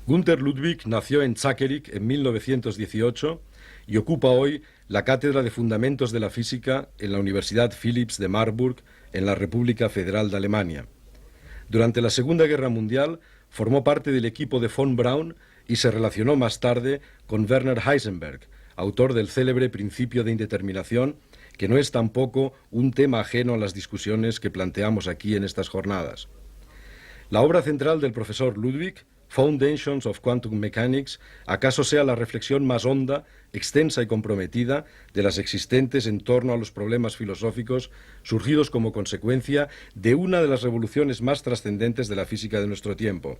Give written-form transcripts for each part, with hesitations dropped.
Günter Ludwig nació en Zakerik en 1918 y ocupa hoy la Cátedra de Fundamentos de la Física en la Universidad Philipps de Marburg, en la República Federal de Alemania. Durante la Segunda Guerra Mundial formó parte del equipo de von Braun y se relacionó más tarde con Werner Heisenberg, autor del célebre principio de indeterminación, que no es tampoco un tema ajeno a las discusiones que planteamos aquí en estas jornadas. La obra central del profesor Ludwig, Foundations of Quantum Mechanics, acaso sea la reflexión más honda, extensa y comprometida de las existentes en torno a los problemas filosóficos surgidos como consecuencia de una de las revoluciones más trascendentes de la física de nuestro tiempo.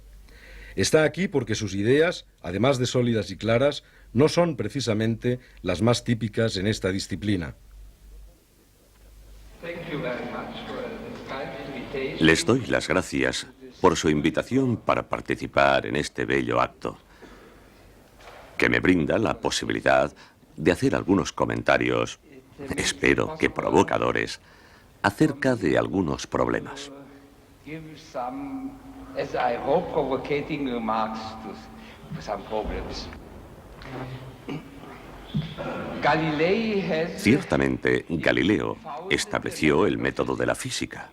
Está aquí porque sus ideas, además de sólidas y claras, no son precisamente las más típicas en esta disciplina. Les doy las gracias por su invitación para participar en este bello acto, que me brinda la posibilidad de hacer algunos comentarios, espero que provocadores, acerca de algunos problemas. Ciertamente, Galileo estableció el método de la física.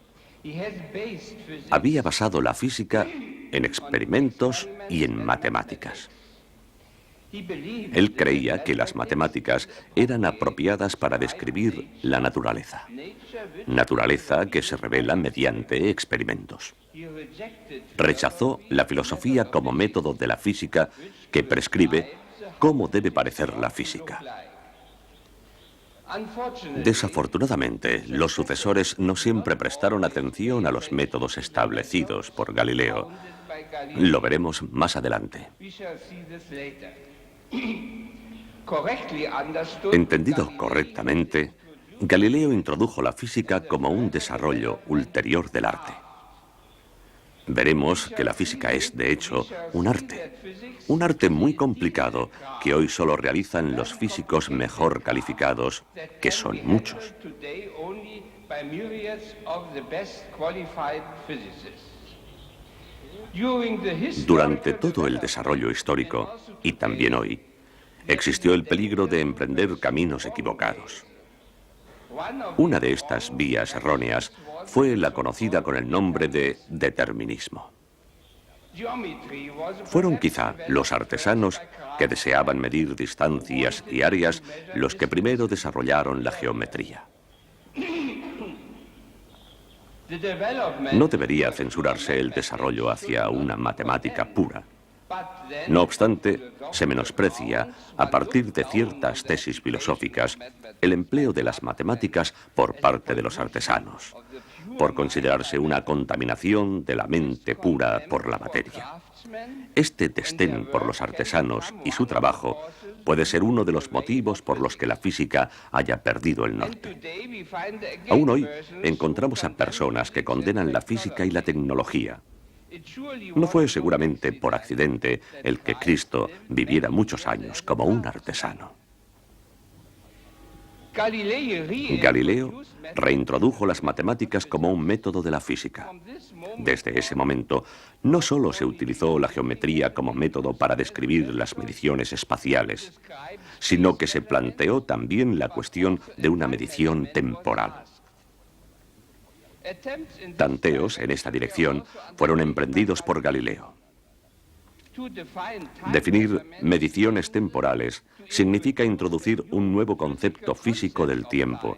Había basado la física en experimentos y en matemáticas. Él creía que las matemáticas eran apropiadas para describir la naturaleza. Naturaleza que se revela mediante experimentos. Rechazó la filosofía como método de la física que prescribe cómo debe parecer la física. Desafortunadamente, los sucesores no siempre prestaron atención a los métodos establecidos por Galileo. Lo veremos más adelante. Entendido correctamente, Galileo introdujo la física como un desarrollo ulterior del arte. Veremos que la física es, de hecho, un arte muy complicado que hoy solo realizan los físicos mejor calificados, que son muchos. Durante todo el desarrollo histórico, y también hoy, existió el peligro de emprender caminos equivocados. Una de estas vías erróneas fue la conocida con el nombre de determinismo. Fueron quizá los artesanos que deseaban medir distancias y áreas los que primero desarrollaron la geometría. No debería censurarse el desarrollo hacia una matemática pura. No obstante, se menosprecia, a partir de ciertas tesis filosóficas, el empleo de las matemáticas por parte de los artesanos, por considerarse una contaminación de la mente pura por la materia. Este desdén por los artesanos y su trabajo puede ser uno de los motivos por los que la física haya perdido el norte. Aún hoy encontramos a personas que condenan la física y la tecnología. No fue seguramente por accidente el que Cristo viviera muchos años como un artesano. Galileo reintrodujo las matemáticas como un método de la física. Desde ese momento, no solo se utilizó la geometría como método para describir las mediciones espaciales, sino que se planteó también la cuestión de una medición temporal. Tanteos en esta dirección fueron emprendidos por Galileo. Definir mediciones temporales significa introducir un nuevo concepto físico del tiempo,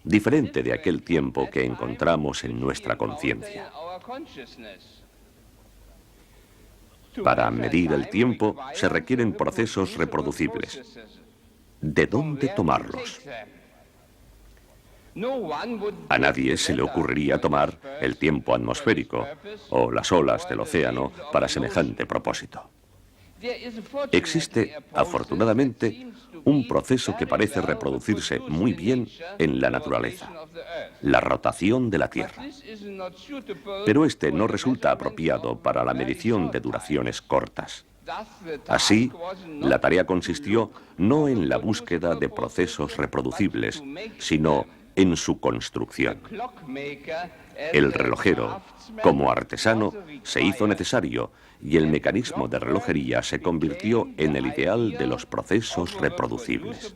diferente de aquel tiempo que encontramos en nuestra conciencia. Para medir el tiempo se requieren procesos reproducibles. ¿De dónde tomarlos? A nadie se le ocurriría tomar el tiempo atmosférico o las olas del océano para semejante propósito. Existe, afortunadamente, un proceso que parece reproducirse muy bien en la naturaleza: la rotación de la Tierra. Pero este no resulta apropiado para la medición de duraciones cortas. Así, la tarea consistió no en la búsqueda de procesos reproducibles, sino en su construcción. El relojero, como artesano, se hizo necesario y el mecanismo de relojería se convirtió en el ideal de los procesos reproducibles.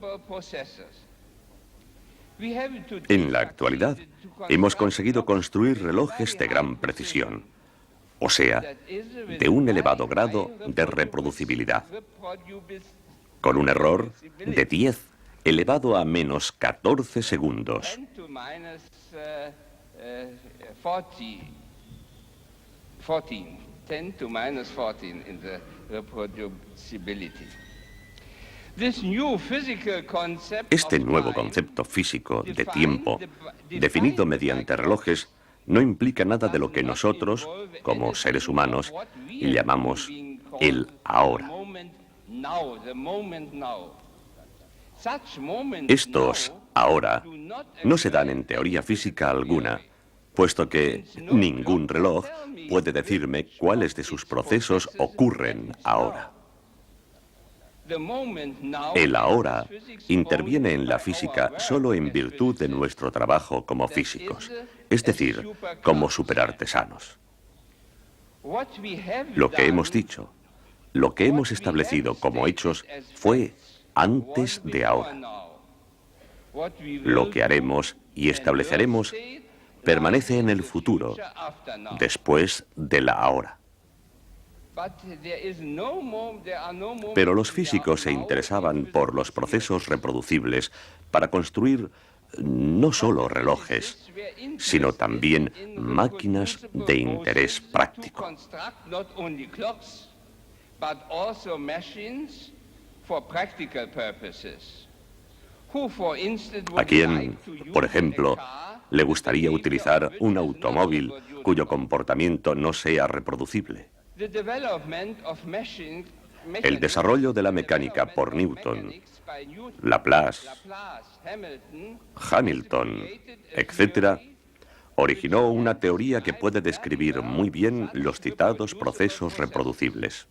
En la actualidad, hemos conseguido construir relojes de gran precisión, o sea, de un elevado grado de reproducibilidad, con un error de 10 elevado a menos 14 segundos. Este nuevo concepto físico de tiempo, definido mediante relojes, no implica nada de lo que nosotros, como seres humanos, llamamos el ahora. Estos ahora no se dan en teoría física alguna, puesto que ningún reloj puede decirme cuáles de sus procesos ocurren ahora. El ahora interviene en la física solo en virtud de nuestro trabajo como físicos, es decir, como superartesanos. Lo que hemos dicho, lo que hemos establecido como hechos fue antes de ahora. Lo que haremos y estableceremos permanece en el futuro, después de la ahora. Pero los físicos se interesaban por los procesos reproducibles para construir no solo relojes, sino también máquinas de interés práctico. ¿A quién, por ejemplo, le gustaría utilizar un automóvil cuyo comportamiento no sea reproducible? El desarrollo de la mecánica por Newton, Laplace, Hamilton, etc., originó una teoría que puede describir muy bien los citados procesos reproducibles.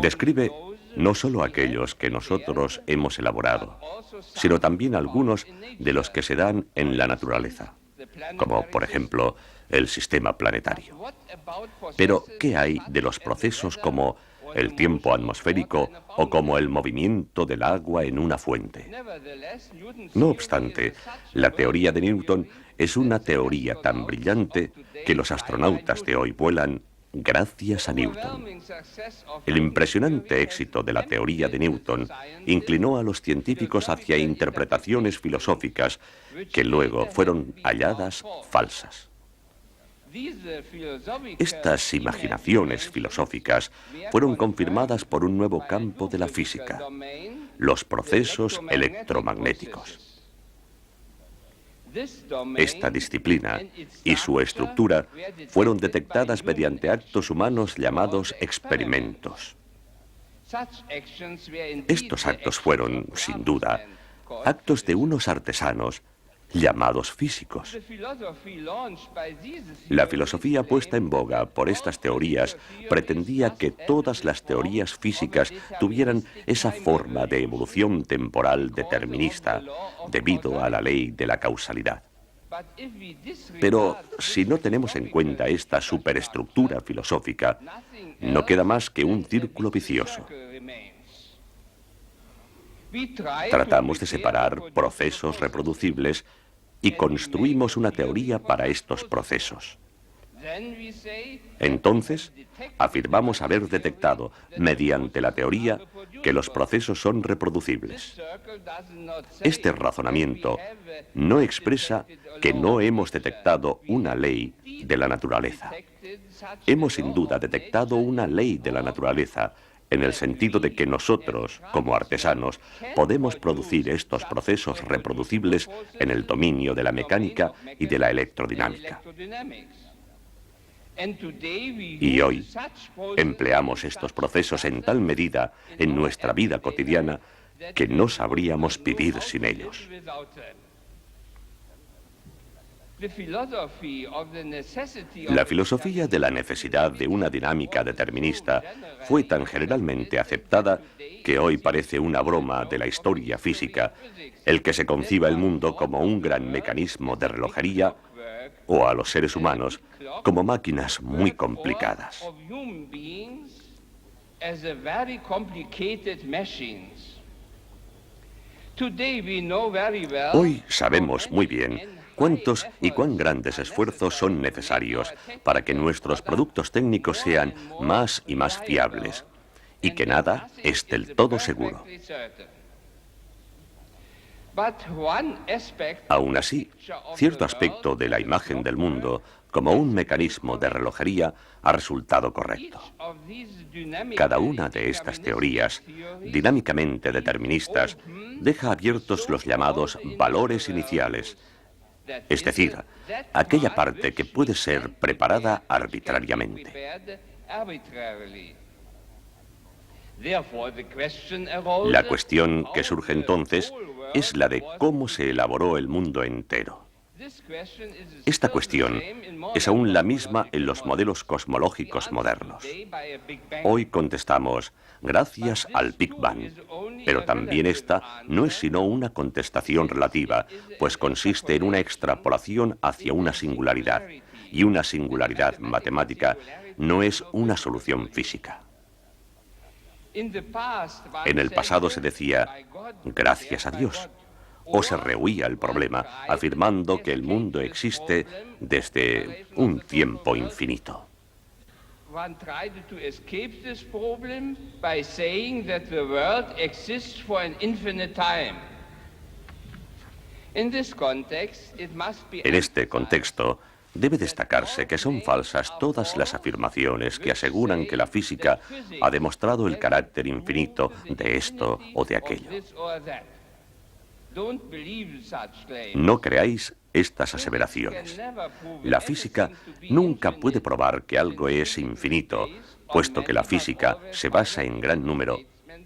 Describe no solo aquellos que nosotros hemos elaborado, sino también algunos de los que se dan en la naturaleza, como por ejemplo el sistema planetario. Pero, ¿qué hay de los procesos como el tiempo atmosférico o como el movimiento del agua en una fuente? No obstante, la teoría de Newton es una teoría tan brillante que los astronautas de hoy vuelan gracias a Newton. El impresionante éxito de la teoría de Newton inclinó a los científicos hacia interpretaciones filosóficas que luego fueron halladas falsas. Estas imaginaciones filosóficas fueron confirmadas por un nuevo campo de la física, los procesos electromagnéticos. Esta disciplina y su estructura fueron detectadas mediante actos humanos llamados experimentos. Estos actos fueron, sin duda, actos de unos artesanos llamados físicos. La filosofía puesta en boga por estas teorías pretendía que todas las teorías físicas tuvieran esa forma de evolución temporal determinista, debido a la ley de la causalidad. Pero si no tenemos en cuenta esta superestructura filosófica, no queda más que un círculo vicioso. Tratamos de separar procesos reproducibles y construimos una teoría para estos procesos. Entonces, afirmamos haber detectado, mediante la teoría, que los procesos son reproducibles. Este razonamiento no expresa que no hemos detectado una ley de la naturaleza. Hemos sin duda detectado una ley de la naturaleza, en el sentido de que nosotros, como artesanos, podemos producir estos procesos reproducibles en el dominio de la mecánica y de la electrodinámica. Y hoy empleamos estos procesos en tal medida en nuestra vida cotidiana que no sabríamos vivir sin ellos. La filosofía de la necesidad de una dinámica determinista fue tan generalmente aceptada que hoy parece una broma de la historia física el que se conciba el mundo como un gran mecanismo de relojería o a los seres humanos como máquinas muy complicadas. Hoy sabemos muy bien cuántos y cuán grandes esfuerzos son necesarios para que nuestros productos técnicos sean más y más fiables, y que nada es del todo seguro. Aún así, cierto aspecto de la imagen del mundo como un mecanismo de relojería ha resultado correcto. Cada una de estas teorías, dinámicamente deterministas, deja abiertos los llamados valores iniciales, es decir, aquella parte que puede ser preparada arbitrariamente. La cuestión que surge entonces es la de cómo se elaboró el mundo entero. Esta cuestión es aún la misma en los modelos cosmológicos modernos. Hoy contestamos gracias al Big Bang, pero también esta no es sino una contestación relativa, pues consiste en una extrapolación hacia una singularidad, y una singularidad matemática no es una solución física. En el pasado se decía, gracias a Dios, o se rehuía el problema afirmando que el mundo existe desde un tiempo infinito. En este contexto, debe destacarse que son falsas todas las afirmaciones que aseguran que la física ha demostrado el carácter infinito de esto o de aquello. No creáis estas aseveraciones. La física nunca puede probar que algo es infinito, puesto que la física se basa en gran número,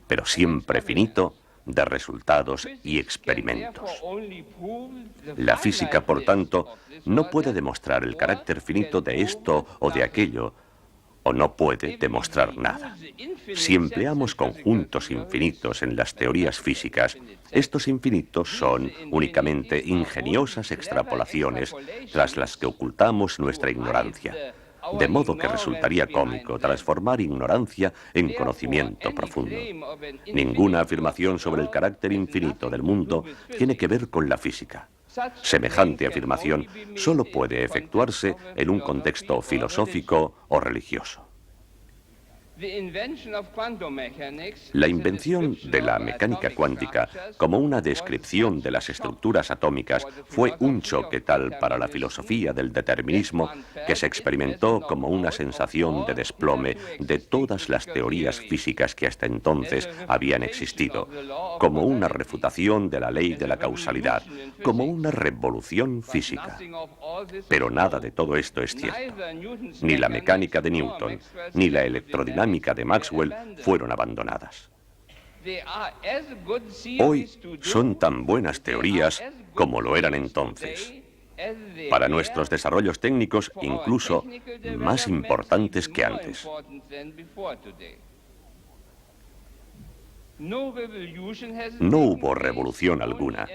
pero siempre finito, de resultados y experimentos. La física, por tanto, no puede demostrar el carácter finito de esto o de aquello, o no puede demostrar nada. Si empleamos conjuntos infinitos en las teorías físicas, estos infinitos son únicamente ingeniosas extrapolaciones tras las que ocultamos nuestra ignorancia, de modo que resultaría cómico transformar ignorancia en conocimiento profundo. Ninguna afirmación sobre el carácter infinito del mundo tiene que ver con la física. Semejante afirmación solo puede efectuarse en un contexto filosófico o religioso. La invención de la mecánica cuántica como una descripción de las estructuras atómicas fue un choque tal para la filosofía del determinismo que se experimentó como una sensación de desplome de todas las teorías físicas que hasta entonces habían existido, como una refutación de la ley de la causalidad, como una revolución física. Pero nada de todo esto es cierto. Ni la mecánica de Newton, ni la electrodinámica de Maxwell fueron abandonadas. Hoy son tan buenas teorías como lo eran entonces. Para nuestros desarrollos técnicos, incluso más importantes que antes. No hubo revolución alguna,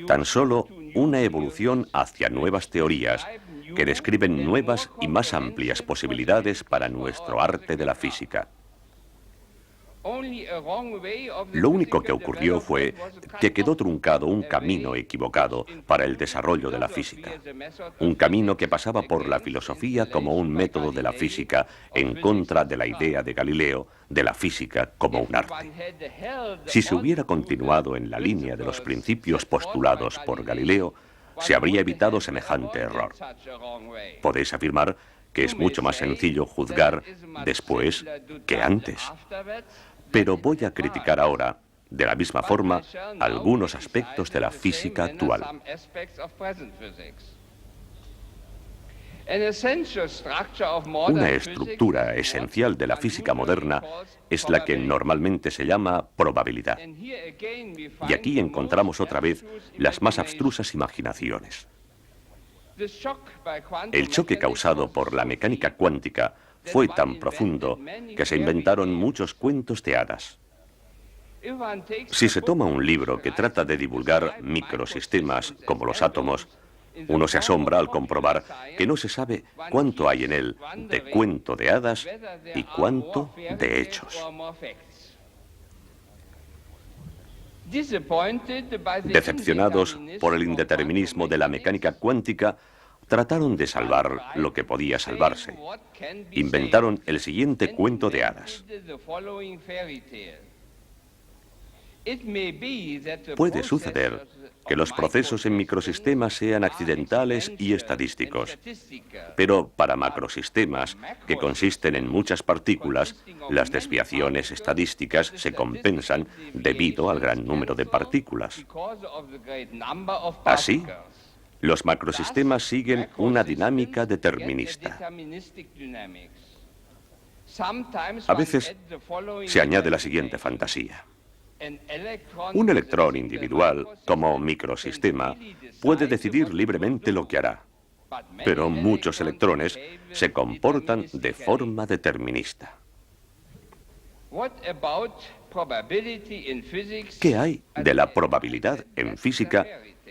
tan solo una evolución hacia nuevas teorías que describen nuevas y más amplias posibilidades para nuestro arte de la física. Lo único que ocurrió fue que quedó truncado un camino equivocado para el desarrollo de la física. Un camino que pasaba por la filosofía como un método de la física en contra de la idea de Galileo de la física como un arte. Si se hubiera continuado en la línea de los principios postulados por Galileo, se habría evitado semejante error. Podéis afirmar que es mucho más sencillo juzgar después que antes. Pero voy a criticar ahora, de la misma forma, algunos aspectos de la física actual. Una estructura esencial de la física moderna es la que normalmente se llama probabilidad. Y aquí encontramos otra vez las más abstrusas imaginaciones. El choque causado por la mecánica cuántica fue tan profundo que se inventaron muchos cuentos de hadas. Si se toma un libro que trata de divulgar microsistemas como los átomos, uno se asombra al comprobar que no se sabe cuánto hay en él de cuento de hadas y cuánto de hechos. Decepcionados por el indeterminismo de la mecánica cuántica, trataron de salvar lo que podía salvarse. Inventaron el siguiente cuento de hadas. Puede suceder que los procesos en microsistemas sean accidentales y estadísticos, pero para macrosistemas, que consisten en muchas partículas, las desviaciones estadísticas se compensan debido al gran número de partículas. Así, los macrosistemas siguen una dinámica determinista. A veces se añade la siguiente fantasía. Un electrón individual, como microsistema, puede decidir libremente lo que hará, pero muchos electrones se comportan de forma determinista. ¿Qué hay de la probabilidad en física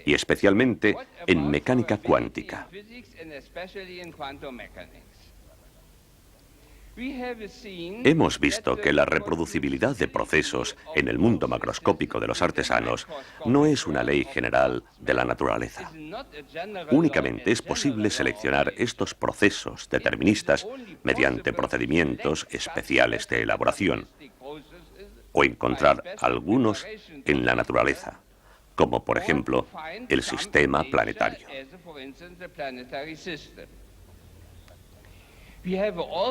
y especialmente en mecánica cuántica? Hemos visto que la reproducibilidad de procesos en el mundo macroscópico de los artesanos no es una ley general de la naturaleza. Únicamente es posible seleccionar estos procesos deterministas mediante procedimientos especiales de elaboración o encontrar algunos en la naturaleza, como por ejemplo el sistema planetario.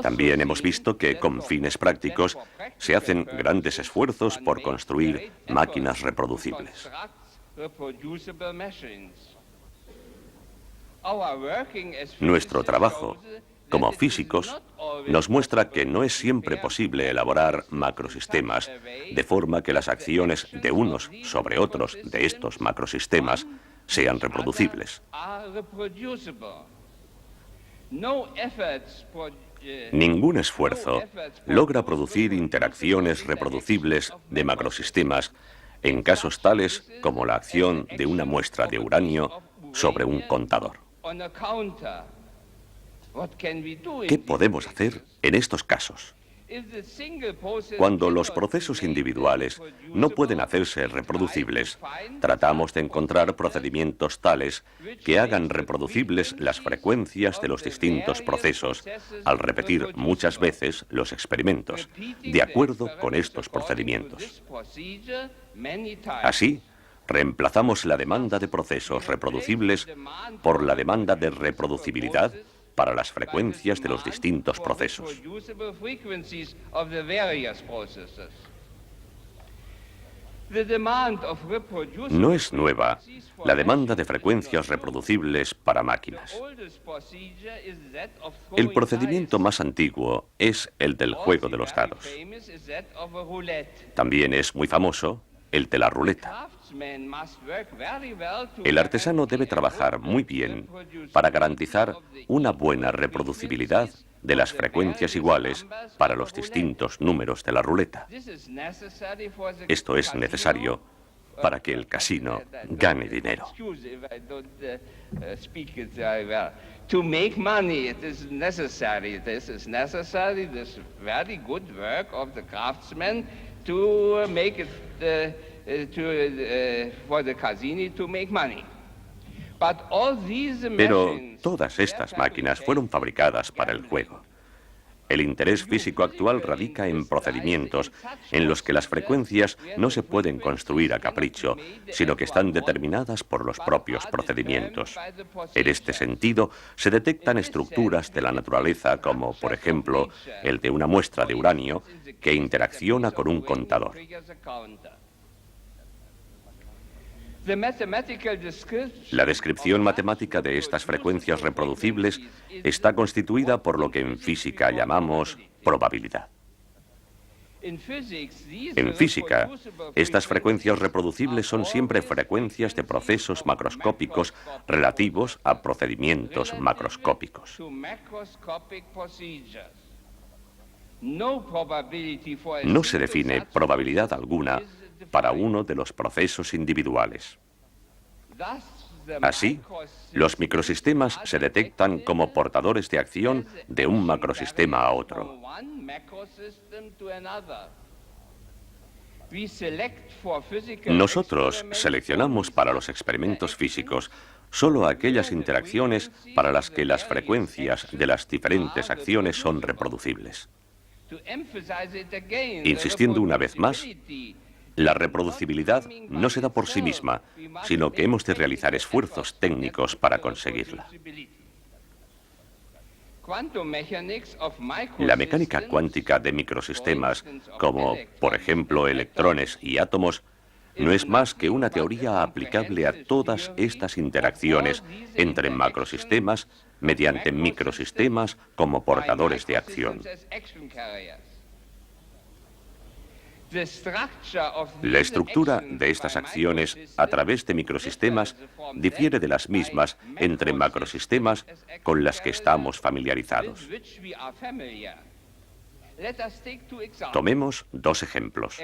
También hemos visto que, con fines prácticos, se hacen grandes esfuerzos por construir máquinas reproducibles. Nuestro trabajo, como físicos, nos muestra que no es siempre posible elaborar macrosistemas, de forma que las acciones de unos sobre otros de estos macrosistemas sean reproducibles. Ningún esfuerzo logra producir interacciones reproducibles de macrosistemas en casos tales como la acción de una muestra de uranio sobre un contador. ¿Qué podemos hacer en estos casos? Cuando los procesos individuales no pueden hacerse reproducibles, tratamos de encontrar procedimientos tales que hagan reproducibles las frecuencias de los distintos procesos al repetir muchas veces los experimentos, de acuerdo con estos procedimientos. Así, reemplazamos la demanda de procesos reproducibles por la demanda de reproducibilidad para las frecuencias de los distintos procesos. No es nueva la demanda de frecuencias reproducibles para máquinas. El procedimiento más antiguo es el del juego de los dados. También es muy famoso el de la ruleta. El artesano debe trabajar muy bien para garantizar una buena reproducibilidad de las frecuencias iguales para los distintos números de la ruleta. Esto es necesario para que el casino gane dinero. To make money, it is necessary. This is necessary, this very good work of the craftsman to make it for the casino to make money. But all these Pero todas estas máquinas fueron fabricadas para el juego. El interés físico actual radica en procedimientos en los que las frecuencias no se pueden construir a capricho, sino que están determinadas por los propios procedimientos. En este sentido, se detectan estructuras de la naturaleza como, por ejemplo, el de una muestra de uranio que interacciona con un contador. La descripción matemática de estas frecuencias reproducibles está constituida por lo que en física llamamos probabilidad. En física, estas frecuencias reproducibles son siempre frecuencias de procesos macroscópicos relativos a procedimientos macroscópicos. No se define probabilidad alguna para uno de los procesos individuales. Así, los microsistemas se detectan como portadores de acción de un macrosistema a otro. Nosotros seleccionamos para los experimentos físicos solo aquellas interacciones para las que las frecuencias de las diferentes acciones son reproducibles. Insistiendo una vez más, la reproducibilidad no se da por sí misma, sino que hemos de realizar esfuerzos técnicos para conseguirla. La mecánica cuántica de microsistemas, como por ejemplo electrones y átomos, no es más que una teoría aplicable a todas estas interacciones entre macrosistemas mediante microsistemas como portadores de acción. La estructura de estas acciones a través de microsistemas difiere de las mismas entre macrosistemas con las que estamos familiarizados. Tomemos dos ejemplos.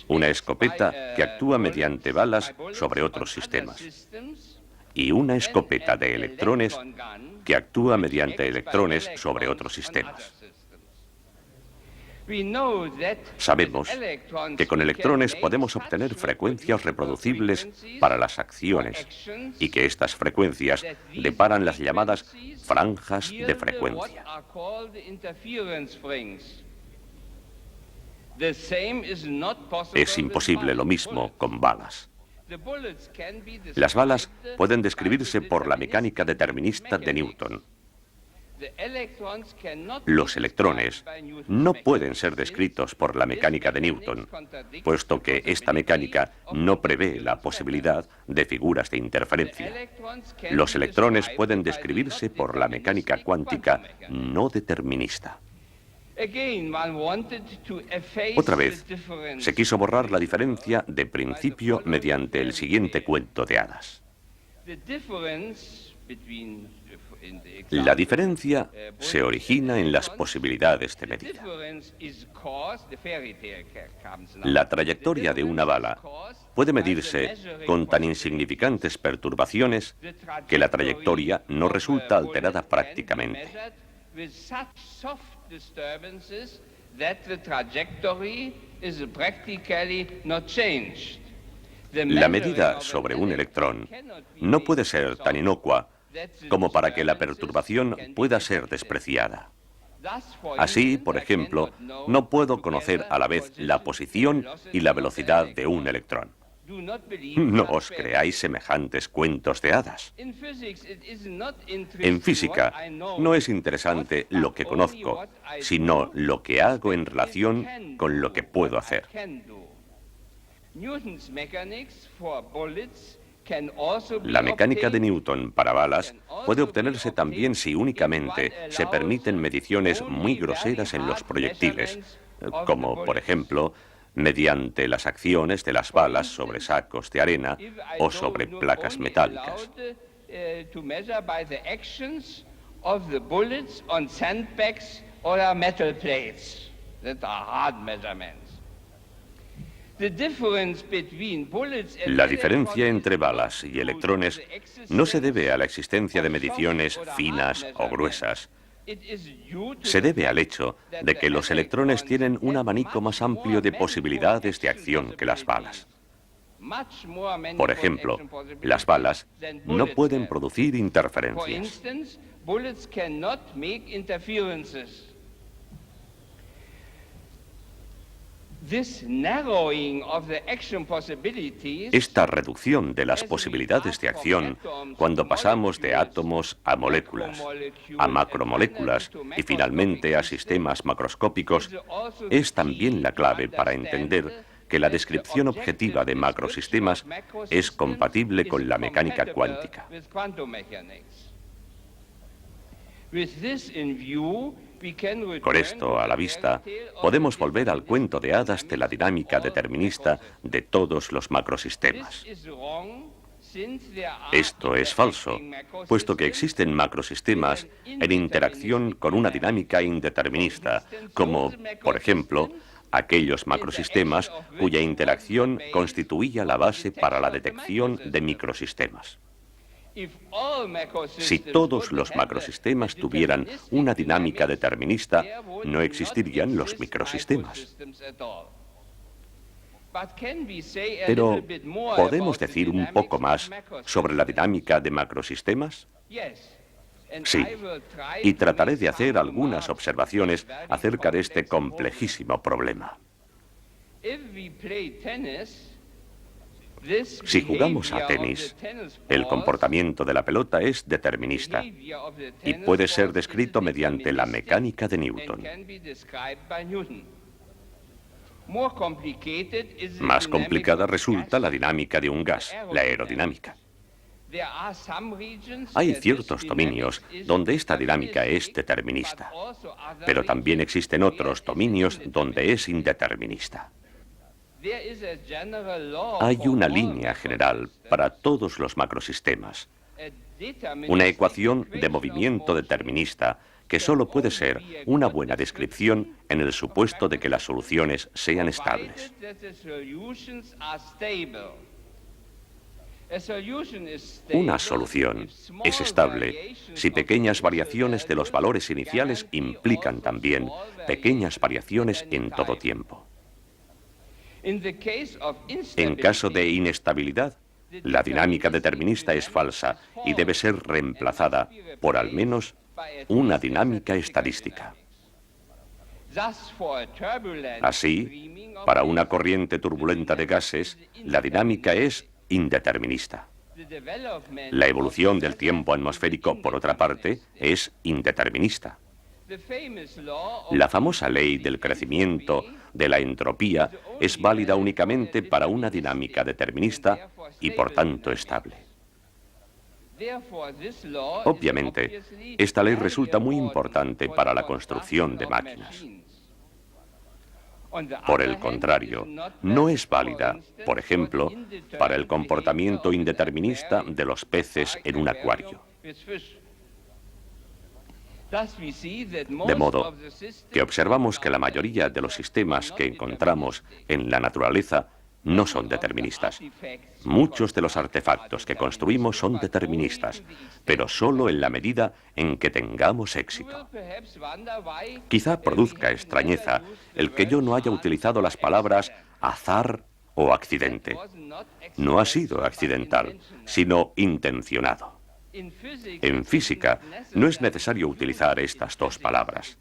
Una escopeta que actúa mediante balas sobre otros sistemas y una escopeta de electrones que actúa mediante electrones sobre otros sistemas. Sabemos que con electrones podemos obtener frecuencias reproducibles para las acciones y que estas frecuencias deparan las llamadas franjas de frecuencia. Es imposible lo mismo con balas. Las balas pueden describirse por la mecánica determinista de Newton. Los electrones no pueden ser descritos por la mecánica de Newton, puesto que esta mecánica no prevé la posibilidad de figuras de interferencia. Los electrones pueden describirse por la mecánica cuántica no determinista. Otra vez, se quiso borrar la diferencia de principio mediante el siguiente cuento de hadas. La diferencia se origina en las posibilidades de medida. La trayectoria de una bala puede medirse con tan insignificantes perturbaciones que la trayectoria no resulta alterada prácticamente. La medida sobre un electrón no puede ser tan inocua como para que la perturbación pueda ser despreciada. Así, por ejemplo, no puedo conocer a la vez la posición y la velocidad de un electrón. No os creáis semejantes cuentos de hadas. En física, no es interesante lo que conozco, sino lo que hago en relación con lo que puedo hacer. La mecánica de Newton para balas puede obtenerse también si únicamente se permiten mediciones muy groseras en los proyectiles, como por ejemplo mediante las acciones de las balas sobre sacos de arena o sobre placas metálicas. La diferencia entre balas y electrones no se debe a la existencia de mediciones finas o gruesas. Se debe al hecho de que los electrones tienen un abanico más amplio de posibilidades de acción que las balas. Por ejemplo, las balas no pueden producir interferencias. Esta reducción de las posibilidades de acción cuando pasamos de átomos a moléculas, a macromoléculas y finalmente a sistemas macroscópicos es también la clave para entender que la descripción objetiva de macrosistemas es compatible con la mecánica cuántica. Con esto a la vista, podemos volver al cuento de hadas de la dinámica determinista de todos los macrosistemas. Esto es falso, puesto que existen macrosistemas en interacción con una dinámica indeterminista, como, por ejemplo, aquellos macrosistemas cuya interacción constituía la base para la detección de microsistemas. Si todos los macrosistemas tuvieran una dinámica determinista, no existirían los microsistemas. Pero, ¿podemos decir un poco más sobre la dinámica de macrosistemas? Sí, y trataré de hacer algunas observaciones acerca de este complejísimo problema. Si jugamos a tenis, el comportamiento de la pelota es determinista y puede ser descrito mediante la mecánica de Newton. Más complicada resulta la dinámica de un gas, la aerodinámica. Hay ciertos dominios donde esta dinámica es determinista, pero también existen otros dominios donde es indeterminista. Hay una línea general para todos los macrosistemas, una ecuación de movimiento determinista que solo puede ser una buena descripción en el supuesto de que las soluciones sean estables. Una solución es estable si pequeñas variaciones de los valores iniciales implican también pequeñas variaciones en todo tiempo. En caso de inestabilidad, la dinámica determinista es falsa y debe ser reemplazada por al menos una dinámica estadística. Así, para una corriente turbulenta de gases, la dinámica es indeterminista. La evolución del tiempo atmosférico, por otra parte, es indeterminista. La famosa ley del crecimiento de la entropía es válida únicamente para una dinámica determinista y, por tanto, estable. Obviamente, esta ley resulta muy importante para la construcción de máquinas. Por el contrario, no es válida, por ejemplo, para el comportamiento indeterminista de los peces en un acuario. De modo que observamos que la mayoría de los sistemas que encontramos en la naturaleza no son deterministas. Muchos de los artefactos que construimos son deterministas, pero solo en la medida en que tengamos éxito. Quizá produzca extrañeza el que yo no haya utilizado las palabras azar o accidente. No ha sido accidental, sino intencionado. En física no es necesario utilizar estas dos palabras.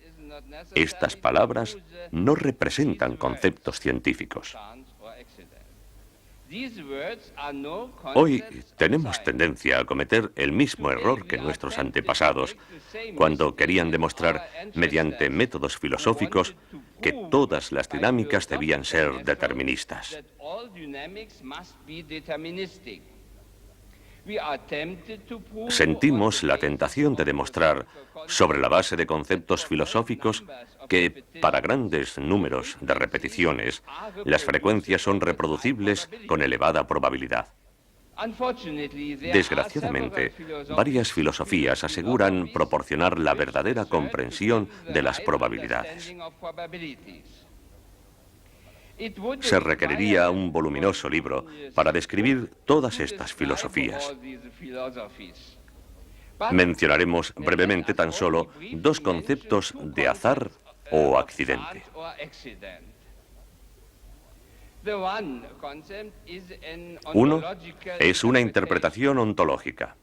Estas palabras no representan conceptos científicos. Hoy tenemos tendencia a cometer el mismo error que nuestros antepasados cuando querían demostrar mediante métodos filosóficos que todas las dinámicas debían ser deterministas. Sentimos la tentación de demostrar, sobre la base de conceptos filosóficos, que para grandes números de repeticiones, las frecuencias son reproducibles con elevada probabilidad. Desgraciadamente, varias filosofías aseguran proporcionar la verdadera comprensión de las probabilidades. Se requeriría un voluminoso libro para describir todas estas filosofías. Mencionaremos brevemente tan solo dos conceptos de azar o accidente. Uno es una interpretación ontológica.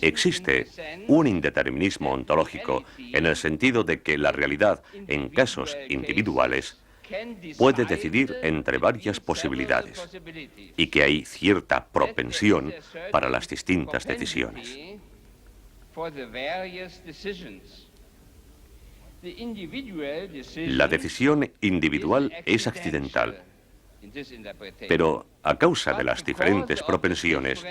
Existe un indeterminismo ontológico en el sentido de que la realidad, en casos individuales, puede decidir entre varias posibilidades y que hay cierta propensión para las distintas decisiones. La decisión individual es accidental, pero a causa de las diferentes propensiones,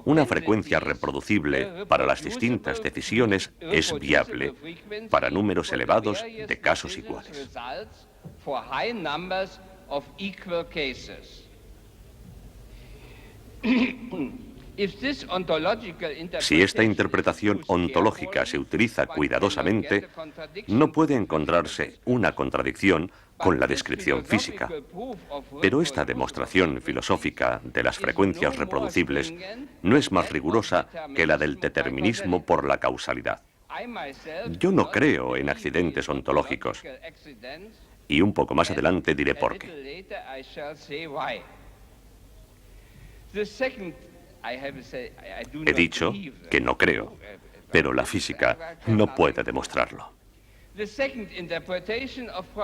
una frecuencia reproducible para las distintas decisiones es viable para números elevados de casos iguales. Si esta interpretación ontológica se utiliza cuidadosamente, no puede encontrarse una contradicción con la descripción física. Pero esta demostración filosófica de las frecuencias reproducibles no es más rigurosa que la del determinismo por la causalidad. Yo no creo en accidentes ontológicos, y un poco más adelante diré por qué. He dicho que no creo, pero la física no puede demostrarlo.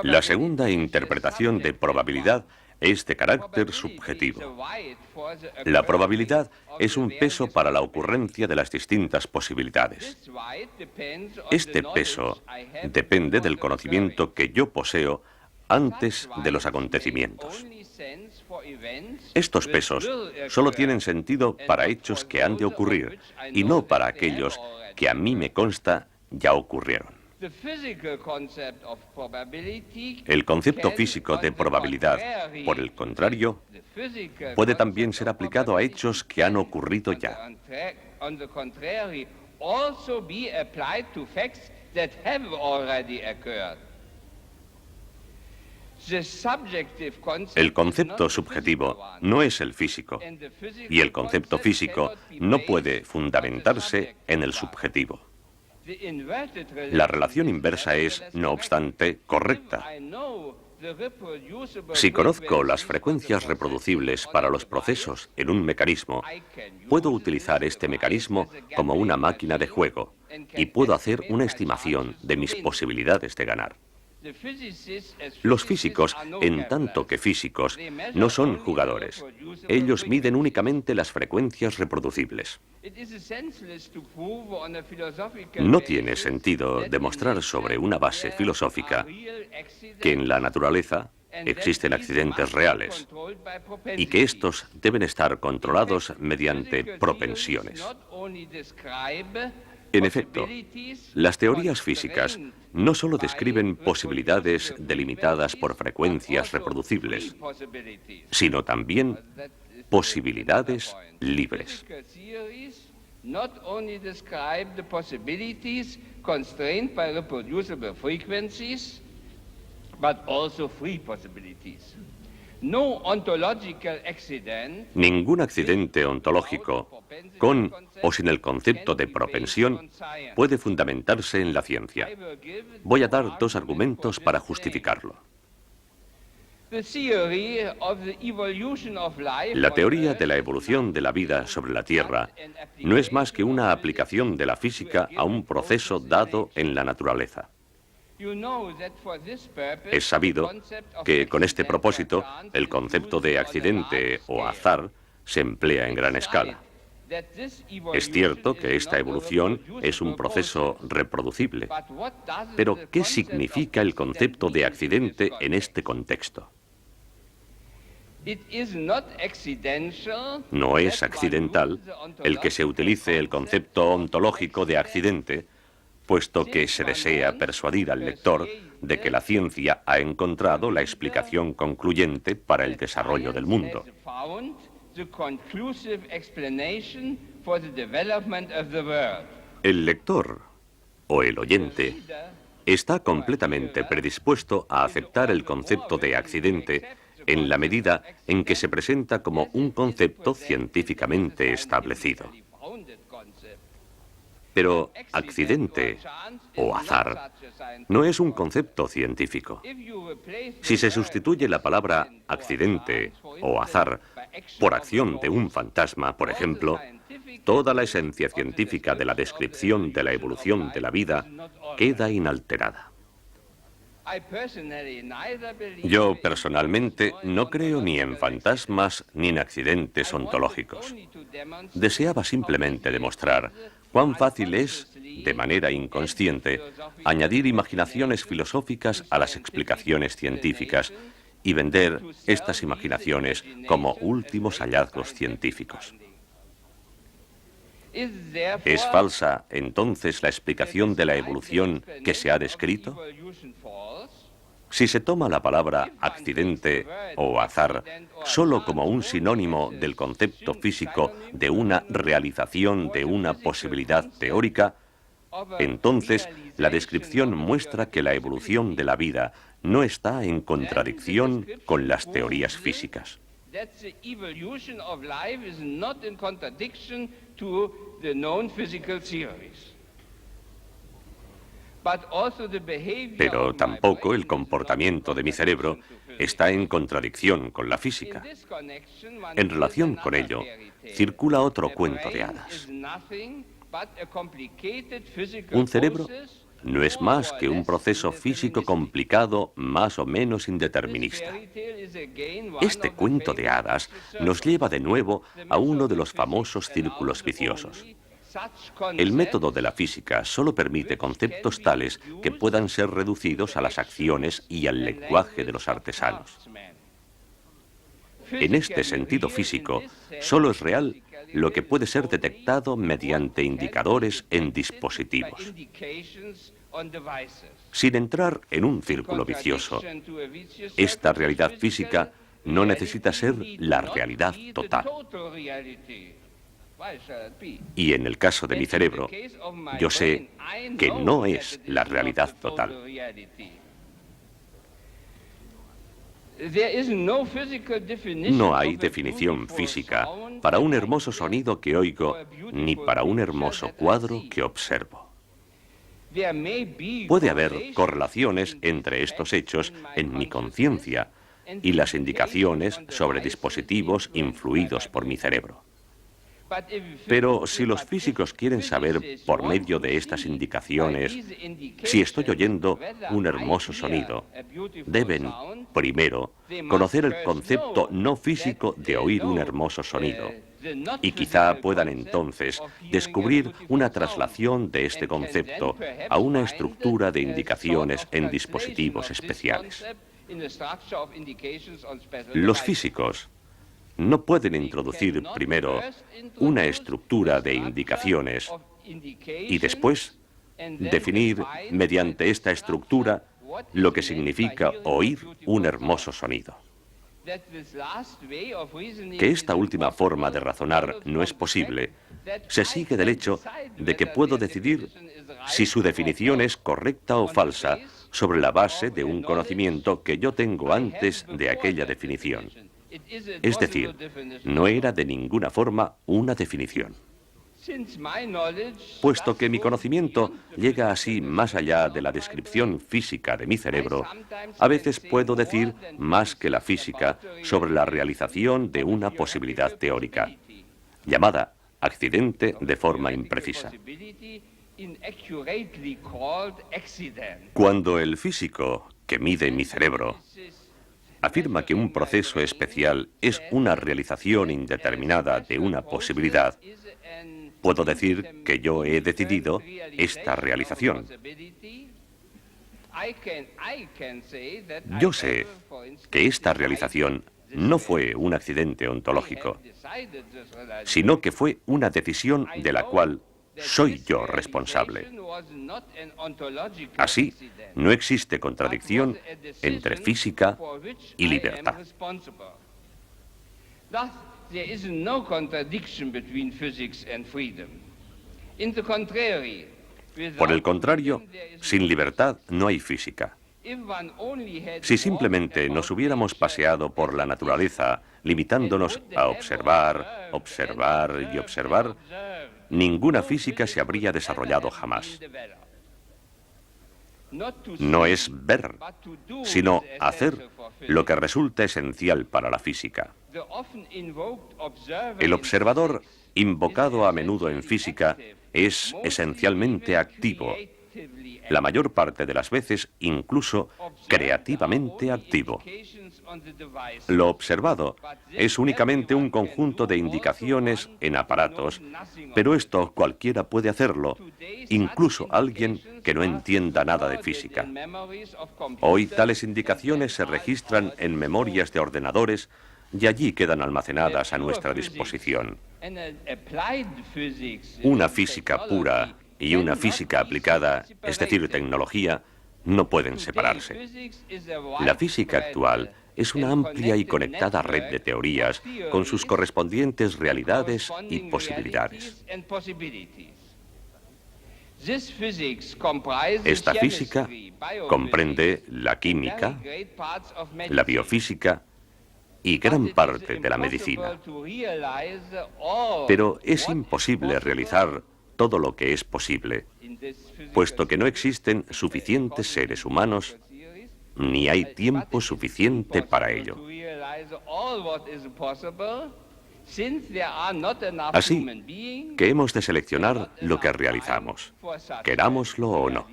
La segunda interpretación de probabilidad es de carácter subjetivo. La probabilidad es un peso para la ocurrencia de las distintas posibilidades. Este peso depende del conocimiento que yo poseo antes de los acontecimientos. Estos pesos solo tienen sentido para hechos que han de ocurrir y no para aquellos que a mí me consta ya ocurrieron. El concepto físico de probabilidad, por el contrario, puede también ser aplicado a hechos que han ocurrido ya. El concepto subjetivo no es el físico, y el concepto físico no puede fundamentarse en el subjetivo. La relación inversa es, no obstante, correcta. Si conozco las frecuencias reproducibles para los procesos en un mecanismo, puedo utilizar este mecanismo como una máquina de juego y puedo hacer una estimación de mis posibilidades de ganar. Los físicos, en tanto que físicos, no son jugadores. Ellos miden únicamente las frecuencias reproducibles. No tiene sentido demostrar sobre una base filosófica que en la naturaleza existen accidentes reales y que estos deben estar controlados mediante propensiones. En efecto, las teorías físicas no solo describen posibilidades delimitadas por frecuencias reproducibles, sino también posibilidades libres. Ningún accidente ontológico, con o sin el concepto de propensión, puede fundamentarse en la ciencia. Voy a dar dos argumentos para justificarlo. La teoría de la evolución de la vida sobre la Tierra no es más que una aplicación de la física a un proceso dado en la naturaleza. Es sabido que con este propósito el concepto de accidente o azar se emplea en gran escala. Es cierto que esta evolución es un proceso reproducible, pero ¿qué significa el concepto de accidente en este contexto? No es accidental el que se utilice el concepto ontológico de accidente, puesto que se desea persuadir al lector de que la ciencia ha encontrado la explicación concluyente para el desarrollo del mundo. El lector, o el oyente, está completamente predispuesto a aceptar el concepto de accidente en la medida en que se presenta como un concepto científicamente establecido. Pero accidente o azar no es un concepto científico. Si se sustituye la palabra accidente o azar por acción de un fantasma, por ejemplo, toda la esencia científica de la descripción de la evolución de la vida queda inalterada. Yo personalmente no creo ni en fantasmas ni en accidentes ontológicos. Deseaba simplemente demostrar cuán fácil es, de manera inconsciente, añadir imaginaciones filosóficas a las explicaciones científicas y vender estas imaginaciones como últimos hallazgos científicos. ¿Es falsa, entonces, la explicación de la evolución que se ha descrito? Si se toma la palabra accidente o azar solo como un sinónimo del concepto físico de una realización de una posibilidad teórica, entonces la descripción muestra que la evolución de la vida no está en contradicción con las teorías físicas. Pero tampoco el comportamiento de mi cerebro está en contradicción con la física. En relación con ello, circula otro cuento de hadas. Un cerebro no es más que un proceso físico complicado más o menos indeterminista. Este cuento de hadas nos lleva de nuevo a uno de los famosos círculos viciosos. El método de la física solo permite conceptos tales que puedan ser reducidos a las acciones y al lenguaje de los artesanos. En este sentido físico, solo es real lo que puede ser detectado mediante indicadores en dispositivos. Sin entrar en un círculo vicioso, esta realidad física no necesita ser la realidad total. Y en el caso de mi cerebro, yo sé que no es la realidad total. No hay definición física para un hermoso sonido que oigo, ni para un hermoso cuadro que observo. Puede haber correlaciones entre estos hechos en mi conciencia y las indicaciones sobre dispositivos influidos por mi cerebro. Pero si los físicos quieren saber por medio de estas indicaciones si estoy oyendo un hermoso sonido, deben, primero, conocer el concepto no físico de oír un hermoso sonido, y quizá puedan entonces descubrir una traslación de este concepto a una estructura de indicaciones en dispositivos especiales. Los físicos no pueden introducir primero una estructura de indicaciones y después definir mediante esta estructura lo que significa oír un hermoso sonido. Que esta última forma de razonar no es posible se sigue del hecho de que puedo decidir si su definición es correcta o falsa sobre la base de un conocimiento que yo tengo antes de aquella definición. Es decir, no era de ninguna forma una definición. Puesto que mi conocimiento llega así más allá de la descripción física de mi cerebro, a veces puedo decir más que la física sobre la realización de una posibilidad teórica, llamada accidente de forma imprecisa. Cuando el físico que mide mi cerebro afirma que un proceso especial es una realización indeterminada de una posibilidad, puedo decir que yo he decidido esta realización. Yo sé que esta realización no fue un accidente ontológico, sino que fue una decisión de la cual soy yo responsable. Así, no existe contradicción entre física y libertad. Por el contrario, sin libertad no hay física. Si simplemente nos hubiéramos paseado por la naturaleza, limitándonos a observar, observar y observar, ninguna física se habría desarrollado jamás. No es ver, sino hacer lo que resulta esencial para la física. El observador, invocado a menudo en física, es esencialmente activo, la mayor parte de las veces incluso creativamente activo. Lo observado es únicamente un conjunto de indicaciones en aparatos, pero esto cualquiera puede hacerlo, incluso alguien que no entienda nada de física. Hoy tales indicaciones se registran en memorias de ordenadores y allí quedan almacenadas a nuestra disposición. Una física pura y una física aplicada, es decir, tecnología, no pueden separarse. La física actual es una amplia y conectada red de teorías con sus correspondientes realidades y posibilidades. Esta física comprende la química, la biofísica y gran parte de la medicina. Pero es imposible realizar todo lo que es posible, puesto que no existen suficientes seres humanos ni hay tiempo suficiente para ello. Así que hemos de seleccionar lo que realizamos, querámoslo o no.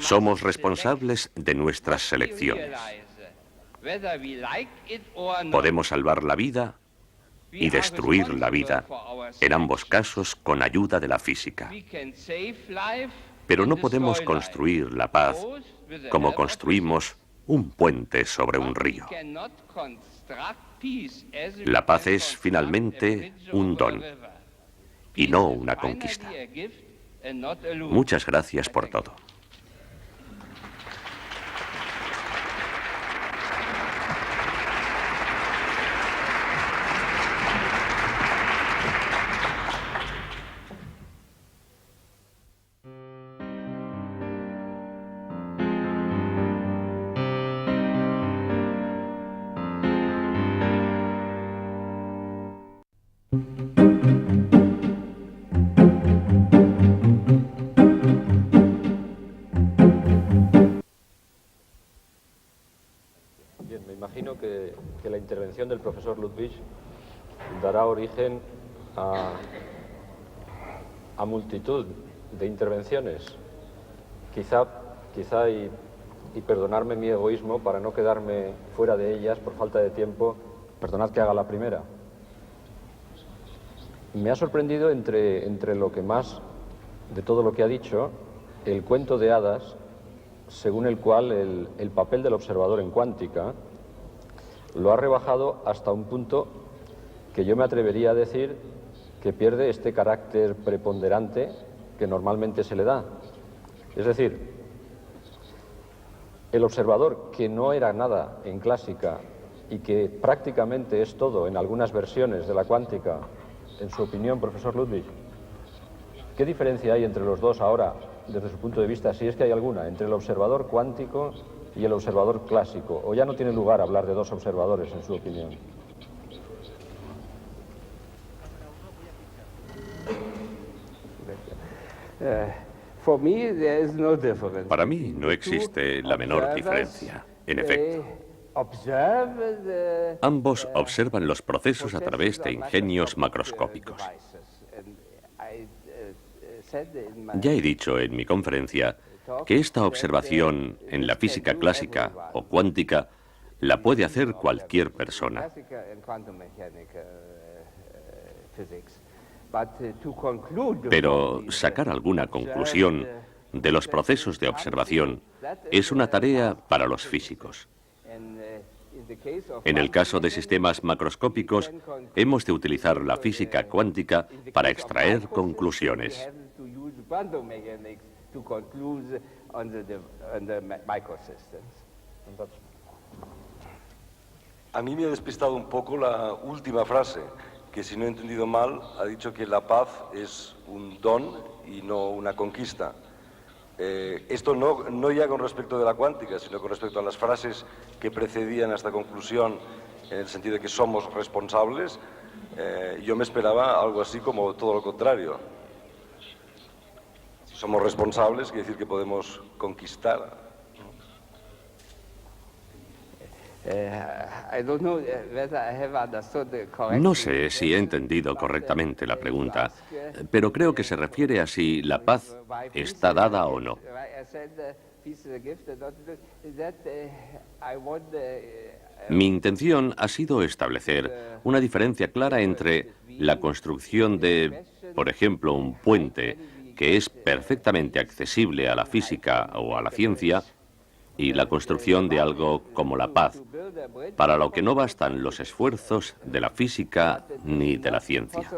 Somos responsables de nuestras selecciones. Podemos salvar la vida y destruir la vida, en ambos casos con ayuda de la física. Pero no podemos construir la paz como construimos un puente sobre un río. La paz es finalmente un don y no una conquista. Muchas gracias por todo. Bien, me imagino que la intervención del profesor Ludwig dará origen a multitud de intervenciones. Quizá y perdonarme mi egoísmo para no quedarme fuera de ellas por falta de tiempo, perdonad que haga la primera. Me ha sorprendido entre lo que más de todo lo que ha dicho, el cuento de hadas según el cual el papel del observador en cuántica lo ha rebajado hasta un punto que yo me atrevería a decir que pierde este carácter preponderante que normalmente se le da. Es decir, el observador que no era nada en clásica y que prácticamente es todo en algunas versiones de la cuántica, en su opinión, profesor Ludwig, ¿qué diferencia hay entre los dos ahora, desde su punto de vista, si es que hay alguna, entre el observador cuántico y el observador clásico? ¿O ya no tiene lugar hablar de dos observadores, en su opinión? Para mí no existe la menor diferencia, en efecto. Ambos observan los procesos a través de ingenios macroscópicos. Ya he dicho en mi conferencia que esta observación en la física clásica o cuántica la puede hacer cualquier persona. Pero sacar alguna conclusión de los procesos de observación es una tarea para los físicos. En el caso de sistemas macroscópicos, hemos de utilizar la física cuántica para extraer conclusiones. A mí me ha despistado un poco la última frase, que si no he entendido mal, ha dicho que la paz es un don y no una conquista. Esto no ya con respecto de la cuántica, sino con respecto a las frases que precedían a esta conclusión, en el sentido de que somos responsables. Yo me esperaba algo así como todo lo contrario. Si somos responsables, quiere decir que podemos conquistar. No sé si he entendido correctamente la pregunta, pero creo que se refiere a si la paz está dada o no. Mi intención ha sido establecer una diferencia clara entre la construcción de, por ejemplo, un puente que es perfectamente accesible a la física o a la ciencia, y la construcción de algo como la paz, para lo que no bastan los esfuerzos de la física ni de la ciencia.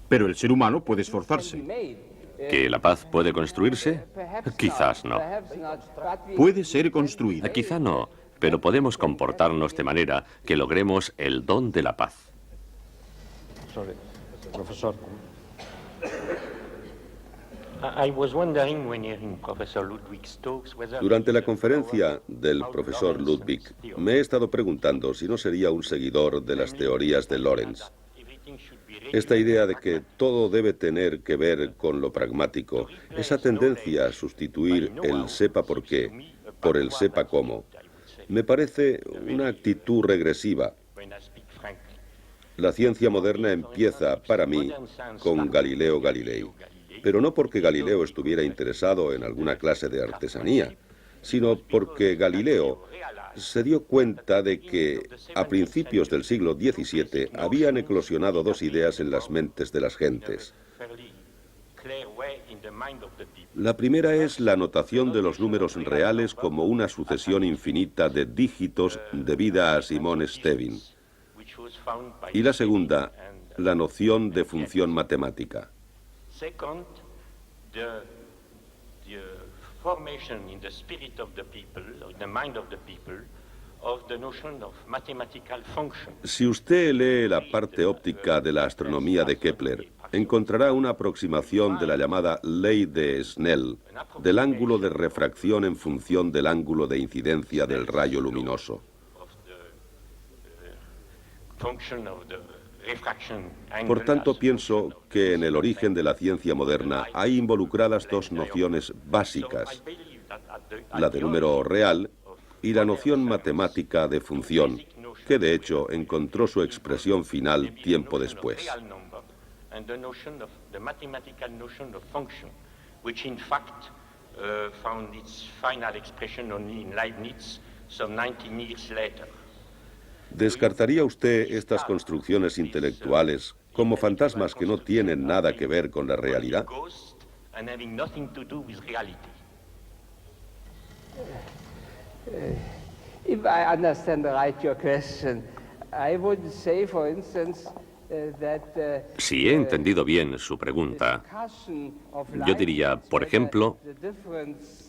Pero el ser humano puede esforzarse. ¿Que la paz puede construirse? Quizás no. Puede ser construida. Quizá no, pero podemos comportarnos de manera que logremos el don de la paz. Profesor. Durante la conferencia del profesor Ludwig, me he estado preguntando si no sería un seguidor de las teorías de Lorentz. Esta idea de que todo debe tener que ver con lo pragmático, esa tendencia a sustituir el sepa por qué por el sepa cómo, me parece una actitud regresiva. La ciencia moderna empieza, para mí, con Galileo Galilei, pero no porque Galileo estuviera interesado en alguna clase de artesanía, sino porque Galileo se dio cuenta de que a principios del siglo XVII habían eclosionado dos ideas en las mentes de las gentes. La primera es la notación de los números reales como una sucesión infinita de dígitos debida a Simon Stevin. Y la segunda, la noción de función matemática. Si usted lee la parte óptica de la astronomía de Kepler, encontrará una aproximación de la llamada ley de Snell, del ángulo de refracción en función del ángulo de incidencia del rayo luminoso. Por tanto, pienso que en el origen de la ciencia moderna hay involucradas dos nociones básicas, la de número real y la noción matemática de función, que de hecho encontró su expresión final tiempo después. ¿Descartaría usted estas construcciones intelectuales como fantasmas que no tienen nada que ver con la realidad? If I understand right your question, I would say, for instance, Si he entendido bien su pregunta, yo diría, por ejemplo,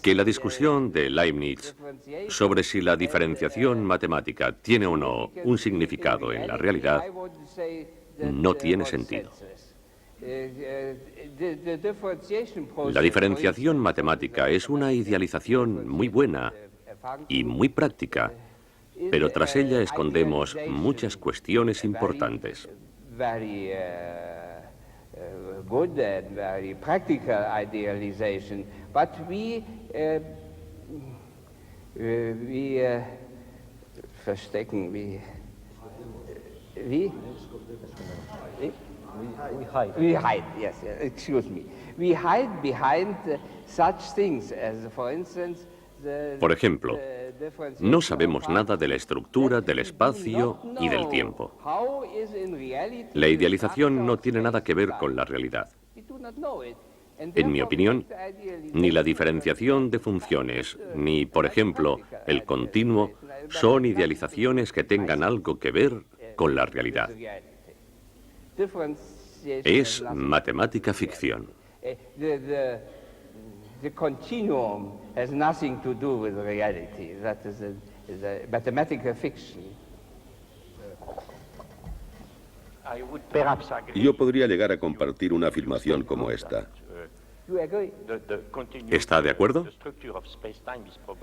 que la discusión de Leibniz sobre si la diferenciación matemática tiene o no un significado en la realidad no tiene sentido. La diferenciación matemática es una idealización muy buena y muy práctica, pero tras ella escondemos muchas cuestiones importantes. Very good and very practical idealization, but we verstecken, we hide, yes, excuse me. We hide behind such things as, for instance, por ejemplo, no sabemos nada de la estructura del espacio y del tiempo. La idealización no tiene nada que ver con la realidad. En mi opinión, ni la diferenciación de funciones, ni, por ejemplo, el continuo, son idealizaciones que tengan algo que ver con la realidad. Es matemática ficción. The continuum has nothing to do with reality. That is a mathematical fiction. Yo podría llegar a compartir una afirmación como esta. ¿Está de acuerdo?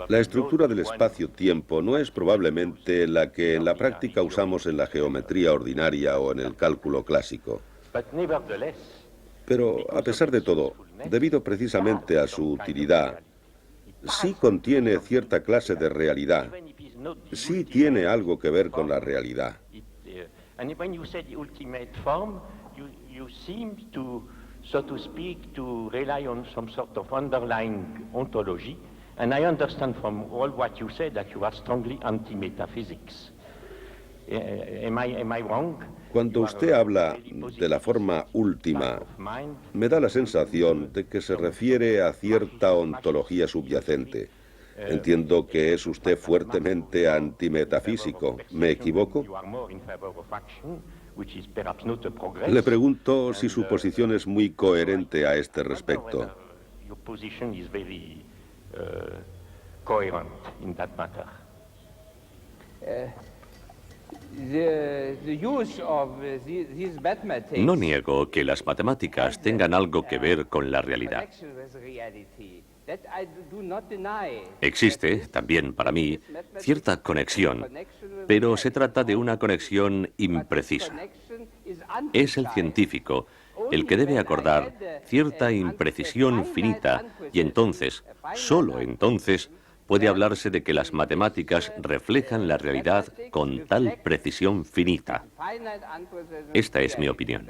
La estructura del espacio-tiempo no es probablemente la que en la práctica usamos en la geometría ordinaria o en el cálculo clásico. Pero, a pesar de todo, debido precisamente a su utilidad, sí contiene cierta clase de realidad, sí tiene algo que ver con la realidad. So to speak, to rely on some sort of underlying ontology, and I understand from all what you said that you are strongly anti-metaphysics. Am I wrong? Cuando usted habla de la forma última, me da la sensación de que se refiere a cierta ontología subyacente. Entiendo que es usted fuertemente antimetafísico. ¿Me equivoco? Le pregunto si su posición es muy coherente a este respecto. No niego que las matemáticas tengan algo que ver con la realidad. Existe, también para mí, cierta conexión, pero se trata de una conexión imprecisa. Es el científico el que debe acordar cierta imprecisión finita y entonces, solo entonces, puede hablarse de que las matemáticas reflejan la realidad con tal precisión finita. Esta es mi opinión.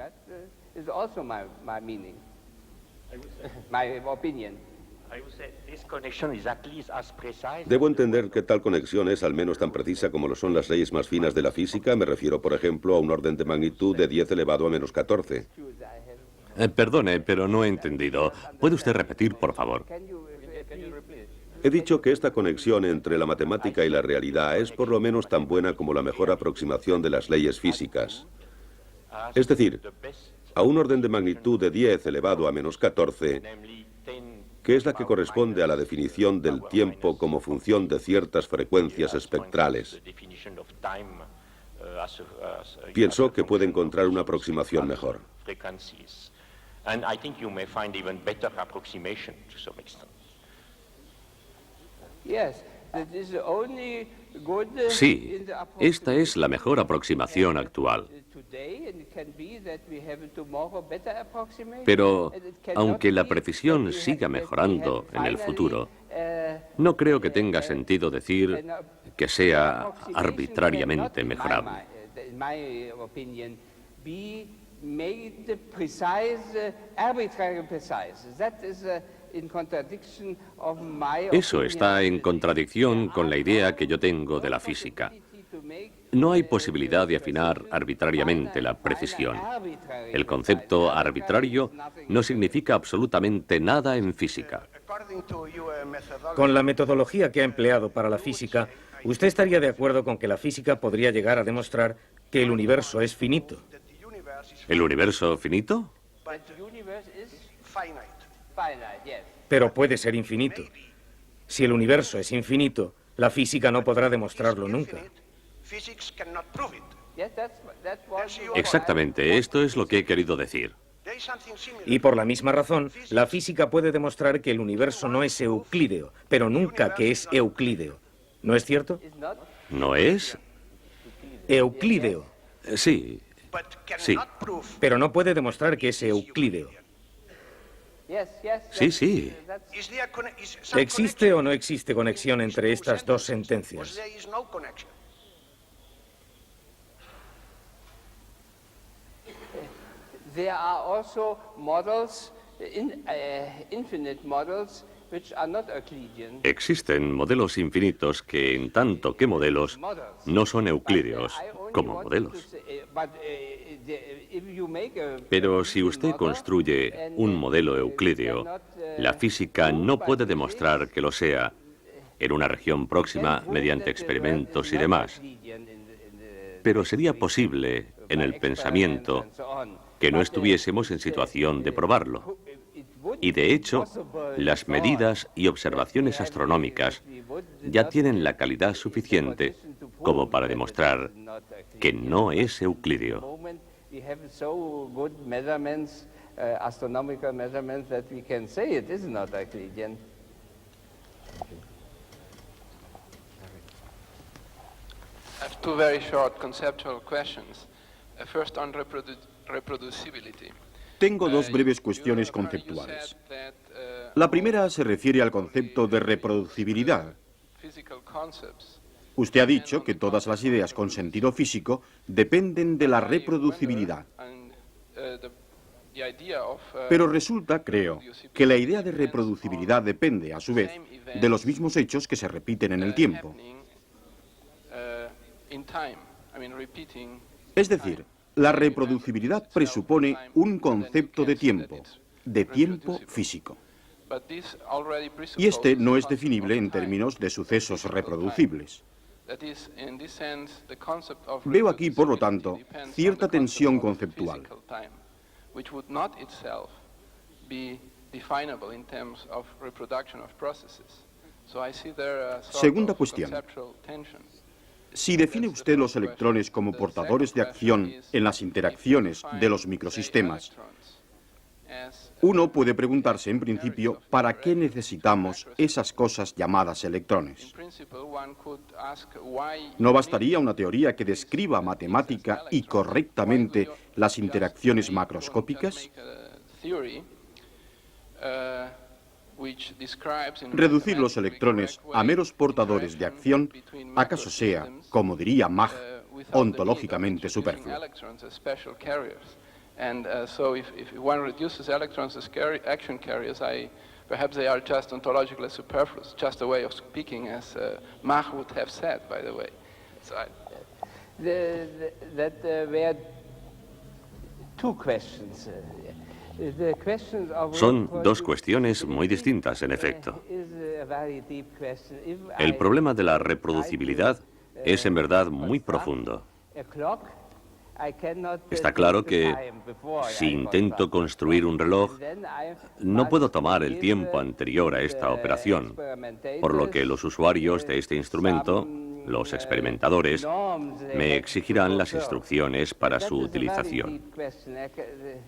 Debo entender que tal conexión es al menos tan precisa como lo son las leyes más finas de la física. Me refiero, por ejemplo, a un orden de magnitud de 10 elevado a menos 14. Perdone, pero no he entendido. ¿Puede usted repetir, por favor? He dicho que esta conexión entre la matemática y la realidad es por lo menos tan buena como la mejor aproximación de las leyes físicas. Es decir, a un orden de magnitud de 10 elevado a menos 14, que es la que corresponde a la definición del tiempo como función de ciertas frecuencias espectrales. Pienso que puede encontrar una aproximación mejor. Sí, esta es la mejor aproximación actual. Pero, aunque la precisión siga mejorando en el futuro, no creo que tenga sentido decir que sea arbitrariamente mejorable. Eso está en contradicción con la idea que yo tengo de la física. No hay posibilidad de afinar arbitrariamente la precisión. El concepto arbitrario no significa absolutamente nada en física. Con la metodología que ha empleado para la física, ¿usted estaría de acuerdo con que la física podría llegar a demostrar que el universo es finito? ¿El universo finito? Pero puede ser infinito. Si el universo es infinito, la física no podrá demostrarlo nunca. Exactamente, esto es lo que he querido decir. Y por la misma razón, la física puede demostrar que el universo no es euclídeo, pero nunca que es euclídeo. ¿No es cierto? ¿No es? Euclídeo. Sí, sí. Pero no puede demostrar que es euclídeo. Sí, sí. ¿Existe o no existe conexión entre estas dos sentencias? There are also models, infinite models, which are not Euclidean. Existen modelos infinitos que, en tanto que modelos, no son euclídeos como modelos. Pero si usted construye un modelo euclídeo, la física no puede demostrar que lo sea en una región próxima mediante experimentos y demás. Pero sería posible, en el pensamiento, que no estuviésemos en situación de probarlo. Y de hecho, las medidas y observaciones astronómicas ya tienen la calidad suficiente como para demostrar que no es euclídeo. I have two very short conceptual questions. First on reproducibility. Tengo dos breves cuestiones conceptuales. La primera se refiere al concepto de reproducibilidad. Usted ha dicho que todas las ideas con sentido físico dependen de la reproducibilidad. Pero resulta, creo, que la idea de reproducibilidad depende, a su vez, de los mismos hechos que se repiten en el tiempo. Es decir, la reproducibilidad presupone un concepto de tiempo físico. Y este no es definible en términos de sucesos reproducibles. Veo aquí, por lo tanto, cierta tensión conceptual. Segunda cuestión. Si define usted los electrones como portadores de acción en las interacciones de los microsistemas, uno puede preguntarse, en principio, ¿para qué necesitamos esas cosas llamadas electrones? ¿No bastaría una teoría que describa matemática y correctamente las interacciones macroscópicas? Reducir los electrones a meros portadores de acción, acaso sea, como diría Mach, ontológicamente superfluo. And so if one reduces electrons as action carriers, perhaps they are just ontologically superfluous, just a way of speaking, as Mach would have said, by the way. So were two questions. Son dos cuestiones muy distintas, en efecto. El problema de la reproducibilidad es en verdad muy profundo. Está claro que si intento construir un reloj, no puedo tomar el tiempo anterior a esta operación, por lo que los usuarios de este instrumento, los experimentadores, me exigirán las instrucciones para su utilización.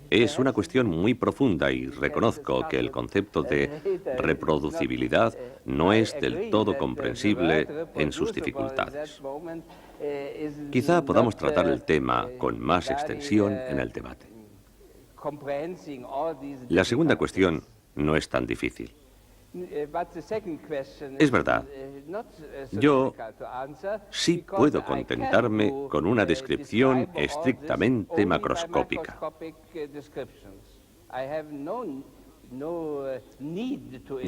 Es una cuestión muy profunda y reconozco que el concepto de reproducibilidad no es del todo comprensible en sus dificultades. Quizá podamos tratar el tema con más extensión en el debate. La segunda cuestión no es tan difícil. Es verdad, yo sí puedo contentarme con una descripción estrictamente macroscópica.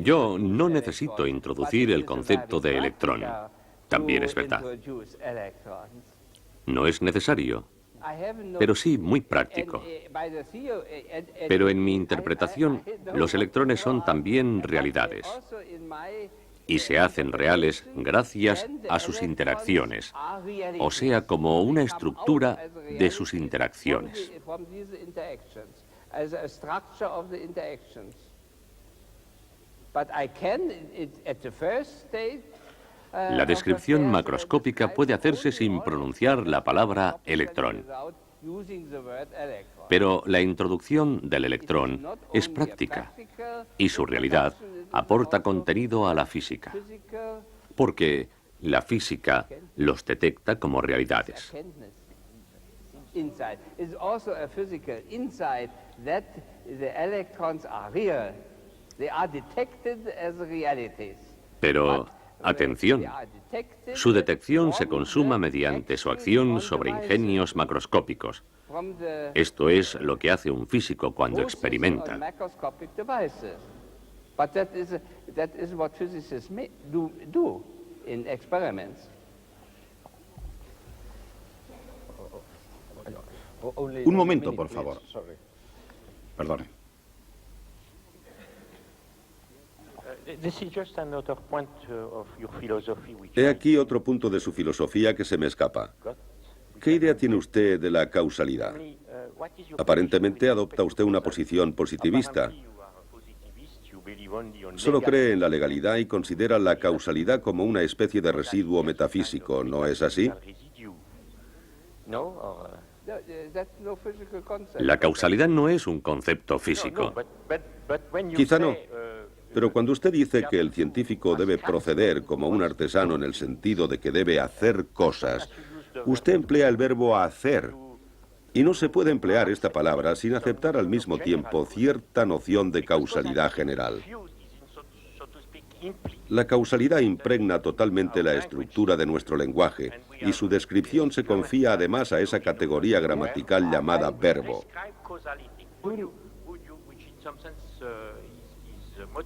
Yo no necesito introducir el concepto de electrón. También es verdad. No es necesario, pero sí muy práctico. Pero en mi interpretación, los electrones son también realidades y se hacen reales gracias a sus interacciones, o sea, como una estructura de sus interacciones. La descripción macroscópica puede hacerse sin pronunciar la palabra electrón. Pero la introducción del electrón es práctica y su realidad aporta contenido a la física, porque la física los detecta como realidades. Pero atención, su detección se consuma mediante su acción sobre ingenios macroscópicos. Esto es lo que hace un físico cuando experimenta. Un momento, por favor. Perdone. He aquí otro punto de su filosofía que se me escapa. ¿Qué idea tiene usted de la causalidad? Aparentemente adopta usted una posición positivista. Solo cree en la legalidad y considera la causalidad como una especie de residuo metafísico, ¿no es así? La causalidad no es un concepto físico. Quizá no. Pero cuando usted dice que el científico debe proceder como un artesano en el sentido de que debe hacer cosas, usted emplea el verbo hacer. Y no se puede emplear esta palabra sin aceptar al mismo tiempo cierta noción de causalidad general. La causalidad impregna totalmente la estructura de nuestro lenguaje y su descripción se confía además a esa categoría gramatical llamada verbo.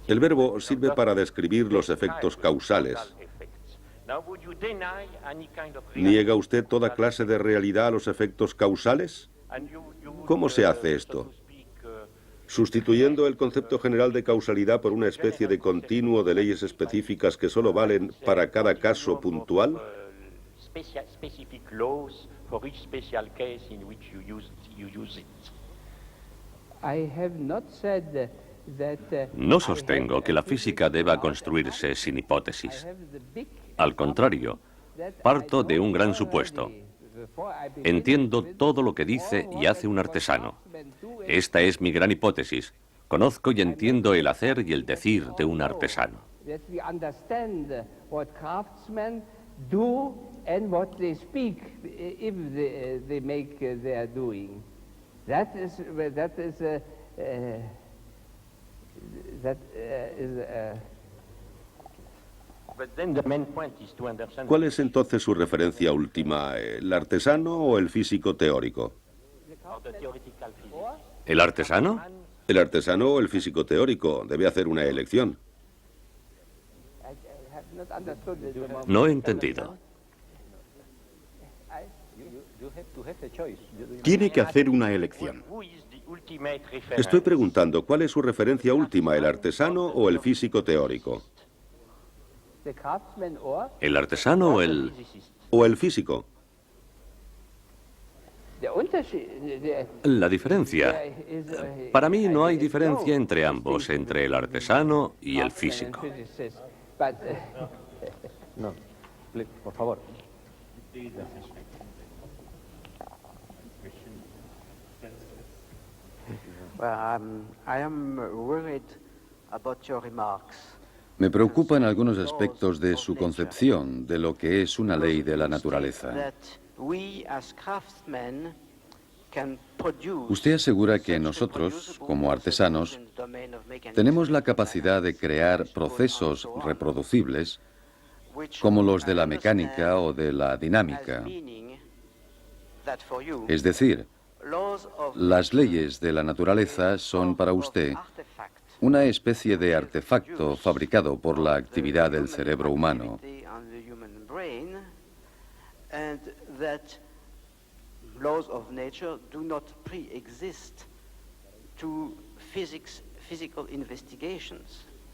El verbo sirve para describir los efectos causales. ¿Niega usted toda clase de realidad a los efectos causales? ¿Cómo se hace esto? ¿Sustituyendo el concepto general de causalidad por una especie de continuo de leyes específicas que solo valen para cada caso puntual? No sostengo que la física deba construirse sin hipótesis. Al contrario, parto de un gran supuesto. Entiendo todo lo que dice y hace un artesano. Esta es mi gran hipótesis. Conozco y entiendo el hacer y el decir de un artesano. ¿Cuál es entonces su referencia última, el artesano o el físico teórico? ¿El artesano? El artesano o el físico teórico. Debe hacer una elección. No he entendido. Tiene que hacer una elección. Estoy preguntando, ¿cuál es su referencia última, el artesano o el físico teórico? ¿El artesano o el físico? La diferencia. Para mí no hay diferencia entre ambos, entre el artesano y el físico. No, por favor. Me preocupan algunos aspectos de su concepción de lo que es una ley de la naturaleza. Usted asegura que nosotros, como artesanos, tenemos la capacidad de crear procesos reproducibles como los de la mecánica o de la dinámica. Es decir, las leyes de la naturaleza son para usted una especie de artefacto fabricado por la actividad del cerebro humano.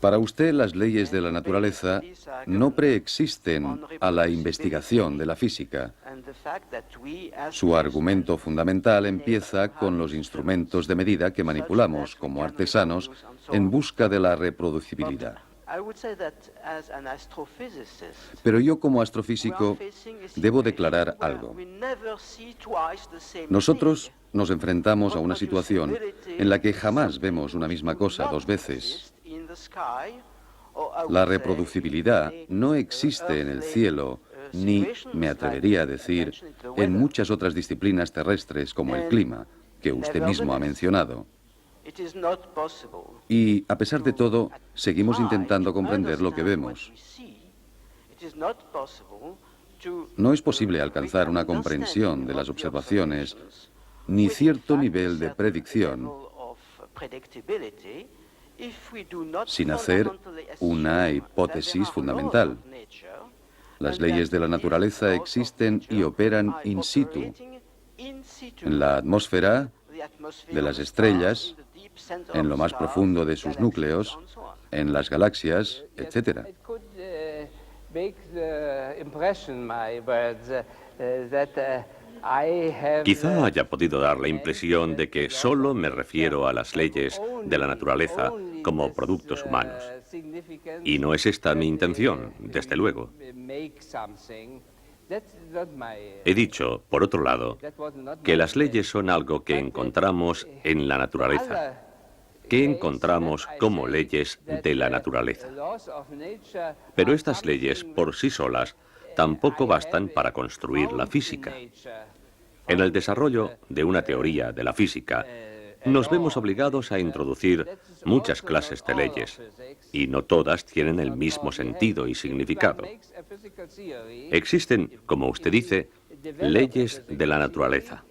Para usted, las leyes de la naturaleza no preexisten a la investigación de la física. Su argumento fundamental empieza con los instrumentos de medida que manipulamos como artesanos en busca de la reproducibilidad. Pero yo, como astrofísico, debo declarar algo. Nosotros nos enfrentamos a una situación en la que jamás vemos una misma cosa dos veces. La reproducibilidad no existe en el cielo, ni, me atrevería a decir, en muchas otras disciplinas terrestres como el clima, que usted mismo ha mencionado. Y, a pesar de todo, seguimos intentando comprender lo que vemos. No es posible alcanzar una comprensión de las observaciones, ni cierto nivel de predicción, sin hacer una hipótesis fundamental. Las leyes de la naturaleza existen y operan in situ, en la atmósfera de las estrellas, en lo más profundo de sus núcleos, en las galaxias, etc. Quizá haya podido dar la impresión de que solo me refiero a las leyes de la naturaleza como productos humanos. Y no es esta mi intención, desde luego. He dicho, por otro lado, que las leyes son algo que encontramos en la naturaleza, que encontramos como leyes de la naturaleza. Pero estas leyes por sí solas tampoco bastan para construir la física. En el desarrollo de una teoría de la física, nos vemos obligados a introducir muchas clases de leyes, y no todas tienen el mismo sentido y significado. Existen, como usted dice, leyes de la naturaleza.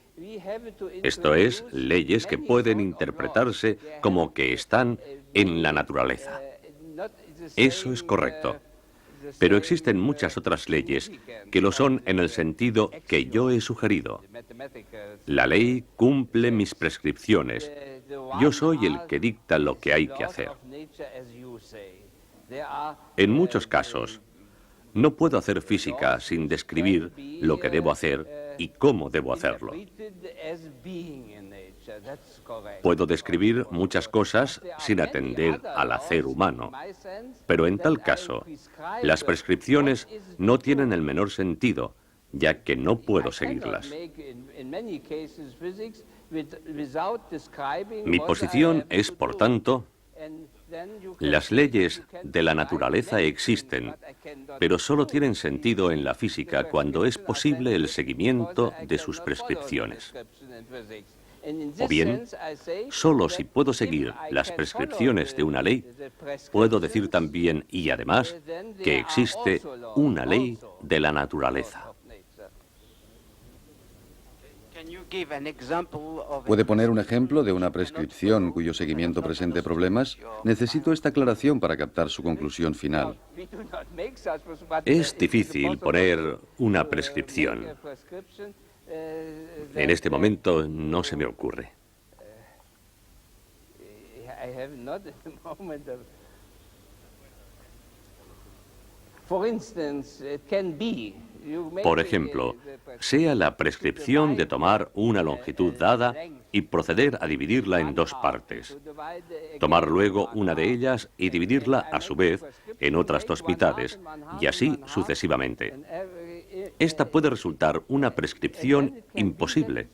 Esto es, leyes que pueden interpretarse como que están en la naturaleza. Eso es correcto. pero existen muchas otras leyes que lo son en el sentido que yo he sugerido. La ley cumple mis prescripciones. Yo soy el que dicta lo que hay que hacer. En muchos casos, no puedo hacer física sin describir lo que debo hacer y cómo debo hacerlo. Puedo describir muchas cosas sin atender al hacer humano, pero en tal caso, las prescripciones no tienen el menor sentido, ya que no puedo seguirlas. Mi posición es, por tanto, las leyes de la naturaleza existen, pero solo tienen sentido en la física cuando es posible el seguimiento de sus prescripciones. O bien, solo si puedo seguir las prescripciones de una ley, puedo decir también y además que existe una ley de la naturaleza. ¿Puede poner un ejemplo de una prescripción cuyo seguimiento presente problemas? Necesito esta aclaración para captar su conclusión final. Es difícil poner una prescripción. En este momento no se me ocurre. Por ejemplo, sea la prescripción de tomar una longitud dada y proceder a dividirla en dos partes. Tomar luego una de ellas y dividirla a su vez en otras dos mitades, y así sucesivamente. Esta puede resultar una prescripción imposible.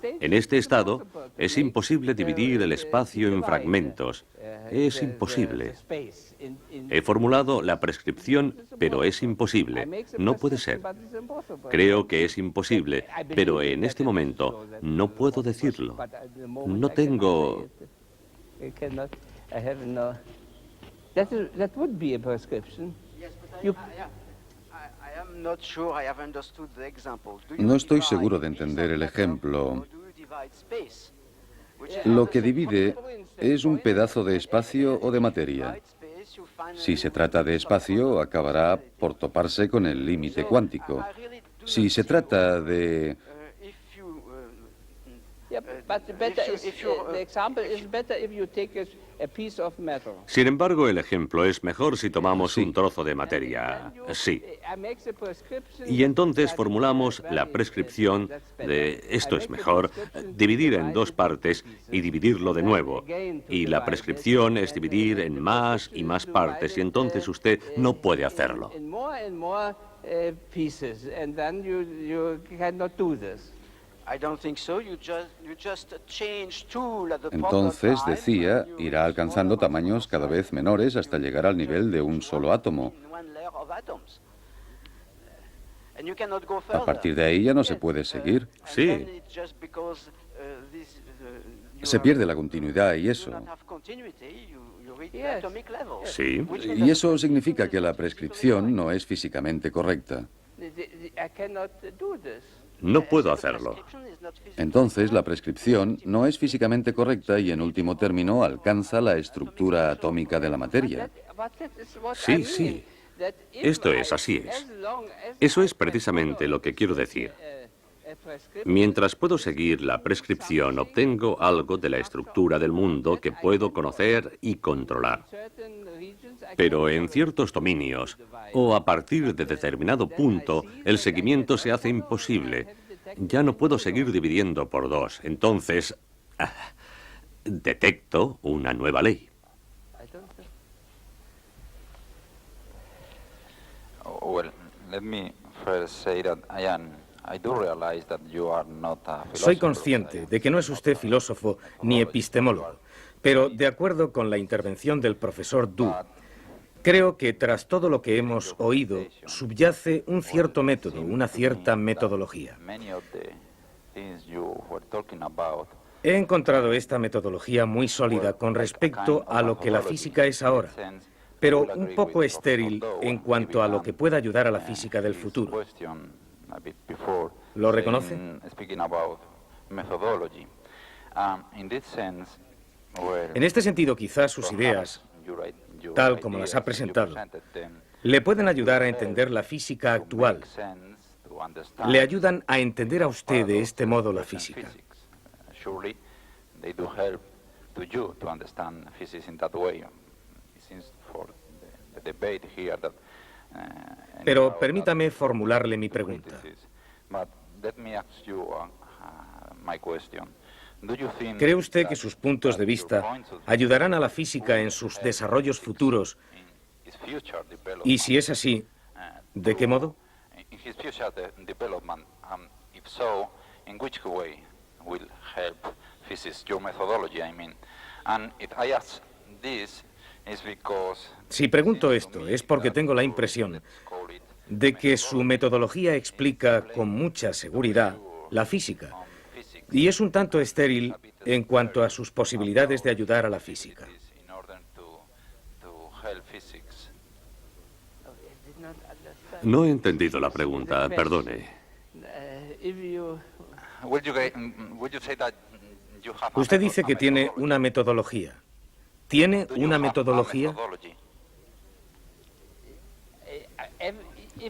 En este estado, es imposible dividir el espacio en fragmentos. Es imposible. He formulado la prescripción, pero es imposible. No puede ser. Creo que es imposible, pero en este momento no puedo decirlo. No tengo... No estoy seguro de entender el ejemplo. Lo que divide es un pedazo de espacio o de materia. Si se trata de espacio, acabará por toparse con el límite cuántico. Si se trata de... Sin embargo, el ejemplo es mejor si tomamos un trozo de materia. Sí. Y entonces formulamos la prescripción de esto es mejor, dividir en dos partes y dividirlo de nuevo. Y la prescripción es dividir en más y más partes, y entonces usted no puede hacerlo. Entonces, decía, irá alcanzando tamaños cada vez menores hasta llegar al nivel de un solo átomo. A partir de ahí ya no se puede seguir. Sí. Se pierde la continuidad y eso. Sí. Y eso significa que la prescripción no es físicamente correcta. No puedo hacerlo. Entonces, la prescripción no es físicamente correcta y, en último término, alcanza la estructura atómica de la materia. Sí, sí. Esto es, así es. Eso es precisamente lo que quiero decir. Mientras puedo seguir la prescripción, obtengo algo de la estructura del mundo que puedo conocer y controlar. Pero en ciertos dominios, o a partir de determinado punto, el seguimiento se hace imposible. Ya no puedo seguir dividiendo por dos. Entonces, detecto una nueva ley. Soy consciente de que no es usted filósofo ni epistemólogo, pero de acuerdo con la intervención del profesor Du, creo que tras todo lo que hemos oído subyace un cierto método, una cierta metodología. He encontrado esta metodología muy sólida con respecto a lo que la física es ahora, pero un poco estéril en cuanto a lo que pueda ayudar a la física del futuro. ¿Lo reconoce? En este sentido, quizás sus ideas tal como las ha presentado, le pueden ayudar a entender la física actual. Le ayudan a entender a usted de este modo la física. Pero permítame formularle mi pregunta. ¿Cree usted que sus puntos de vista ayudarán a la física en sus desarrollos futuros? Y si es así, ¿de qué modo? Si pregunto esto, es porque tengo la impresión de que su metodología explica con mucha seguridad la física, y es un tanto estéril en cuanto a sus posibilidades de ayudar a la física. No he entendido la pregunta, perdone. Usted dice que tiene una metodología. ¿Tiene una metodología?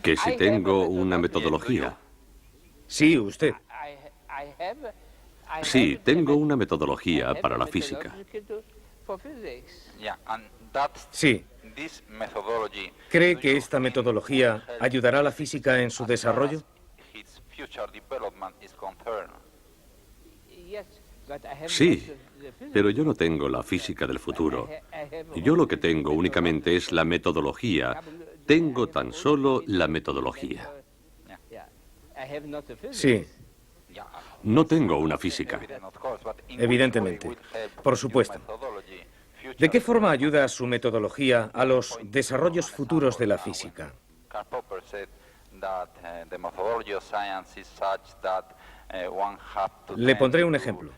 Que si tengo una metodología. Sí, usted. Sí, tengo una metodología para la física. Sí. ¿Cree que esta metodología ayudará a la física en su desarrollo? Sí, pero yo no tengo la física del futuro. Yo lo que tengo únicamente es la metodología. Tengo tan solo la metodología. Sí. No tengo una física. Evidentemente. Por supuesto. ¿De qué forma ayuda su metodología a los desarrollos futuros de la física? Le pondré un ejemplo.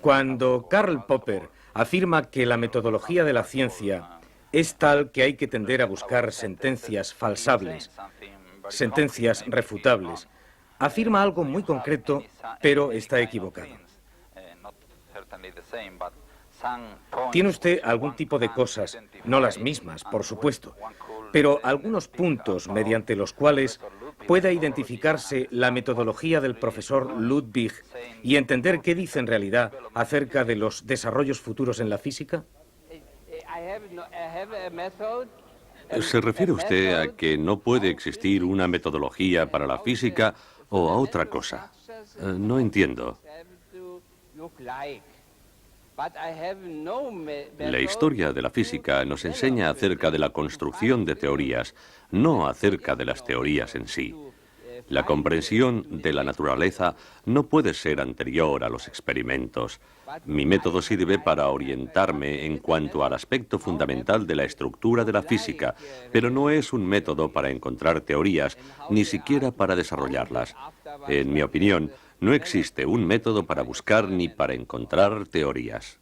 Cuando Karl Popper afirma que la metodología de la ciencia es tal que hay que tender a buscar sentencias falsables, sentencias refutables, afirma algo muy concreto, pero está equivocado. Tiene usted algún tipo de cosas, no las mismas, por supuesto, pero algunos puntos mediante los cuales pueda identificarse la metodología del profesor Ludwig y entender qué dice en realidad acerca de los desarrollos futuros en la física? ¿Se refiere usted a que no puede existir una metodología para la física o a otra cosa? No entiendo. La historia de la física nos enseña acerca de la construcción de teorías, no acerca de las teorías en sí. La comprensión de la naturaleza no puede ser anterior a los experimentos. Mi método sirve para orientarme en cuanto al aspecto fundamental de la estructura de la física, pero no es un método para encontrar teorías, ni siquiera para desarrollarlas. En mi opinión, no existe un método para buscar ni para encontrar teorías.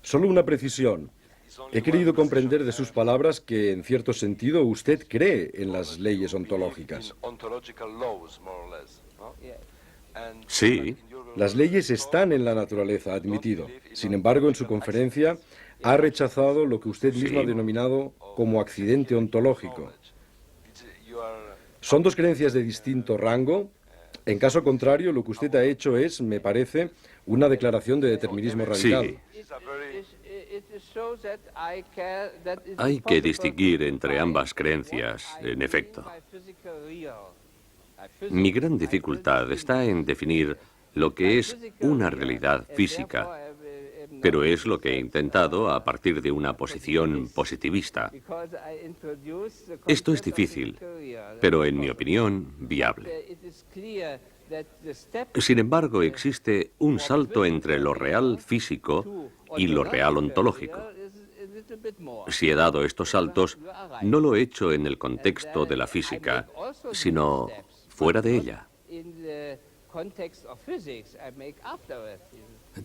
Solo una precisión. He querido comprender de sus palabras que, en cierto sentido, usted cree en las leyes ontológicas. Sí. Las leyes están en la naturaleza, admitido. Sin embargo, en su conferencia ha rechazado lo que usted mismo ha denominado como accidente ontológico. ¿Son dos creencias de distinto rango? En caso contrario, lo que usted ha hecho es, me parece, una declaración de determinismo radical. Hay que distinguir entre ambas creencias, en efecto. Mi gran dificultad está en definir lo que es una realidad física, pero es lo que he intentado a partir de una posición positivista. Esto es difícil, pero en mi opinión, viable. Sin embargo, existe un salto entre lo real físico y lo real ontológico. Si he dado estos saltos, no lo he hecho en el contexto de la física, sino fuera de ella.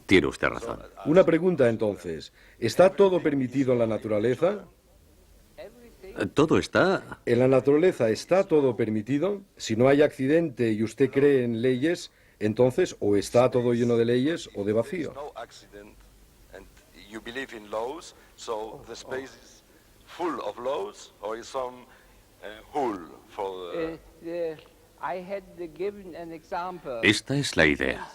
Tiene usted razón. Una pregunta entonces. ¿Está todo permitido en la naturaleza? ¿Todo está? ¿En la naturaleza está todo permitido? Si no hay accidente y usted cree en leyes, entonces o está todo lleno de leyes o de vacío. you believe in laws, so the space is full of laws, or is some hole for the... Esta es la idea.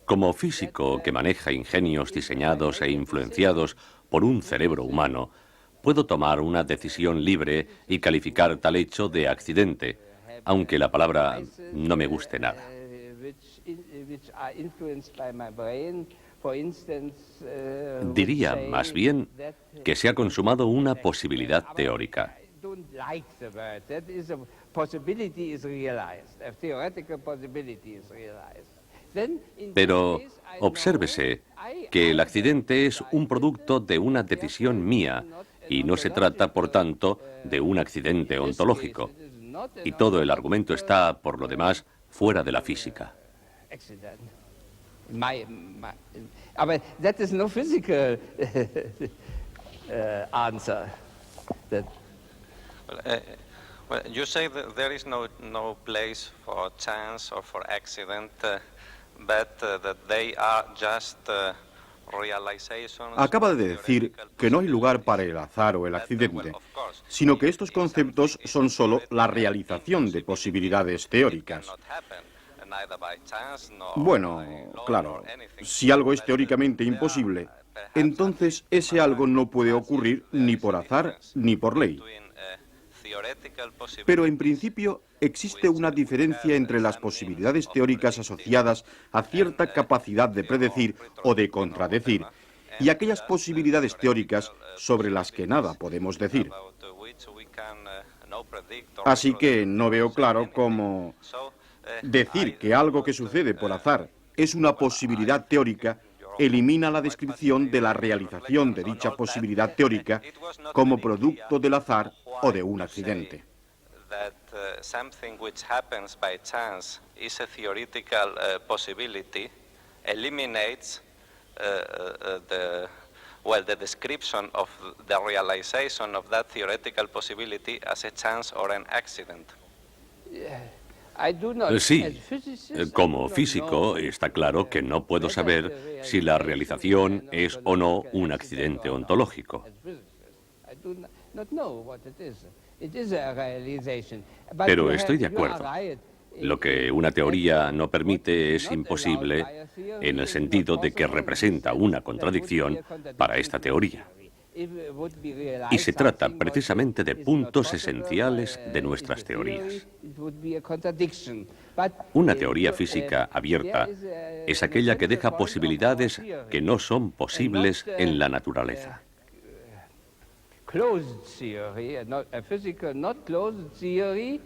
Como físico que maneja ingenios diseñados e influenciados por un cerebro humano, puedo tomar una decisión libre y calificar tal hecho de accidente, aunque la palabra no me guste nada. Diría más bien que se ha consumado una posibilidad teórica. Pero obsérvese que el accidente es un producto de una decisión mía y no se trata, por tanto, de un accidente ontológico. Y todo el argumento está, por lo demás, fuera de la física. But that is no physical answer. Well, you say that there is no place for chance or for accident, but that they are just realizations. Acaba de decir que no hay lugar para el azar o el accidente, sino que estos conceptos son solo la realización de posibilidades teóricas. Bueno, claro, si algo es teóricamente imposible, entonces ese algo no puede ocurrir ni por azar ni por ley. Pero en principio existe una diferencia entre las posibilidades teóricas asociadas a cierta capacidad de predecir o de contradecir y aquellas posibilidades teóricas sobre las que nada podemos decir. Así que no veo claro cómo decir que algo que sucede por azar es una posibilidad teórica elimina la descripción de la realización de dicha posibilidad teórica como producto del azar o de un accidente. Something which happens by chance is a theoretical possibility eliminates the description of the realization of that theoretical possibility as a chance or an accident. Sí, como físico está claro que no puedo saber si la realización es o no un accidente ontológico. Pero estoy de acuerdo. Lo que una teoría no permite es imposible en el sentido de que representa una contradicción para esta teoría. Y se trata precisamente de puntos esenciales de nuestras teorías. Una teoría física abierta es aquella que deja posibilidades que no son posibles en la naturaleza. Closed theory, a physical not closed theory,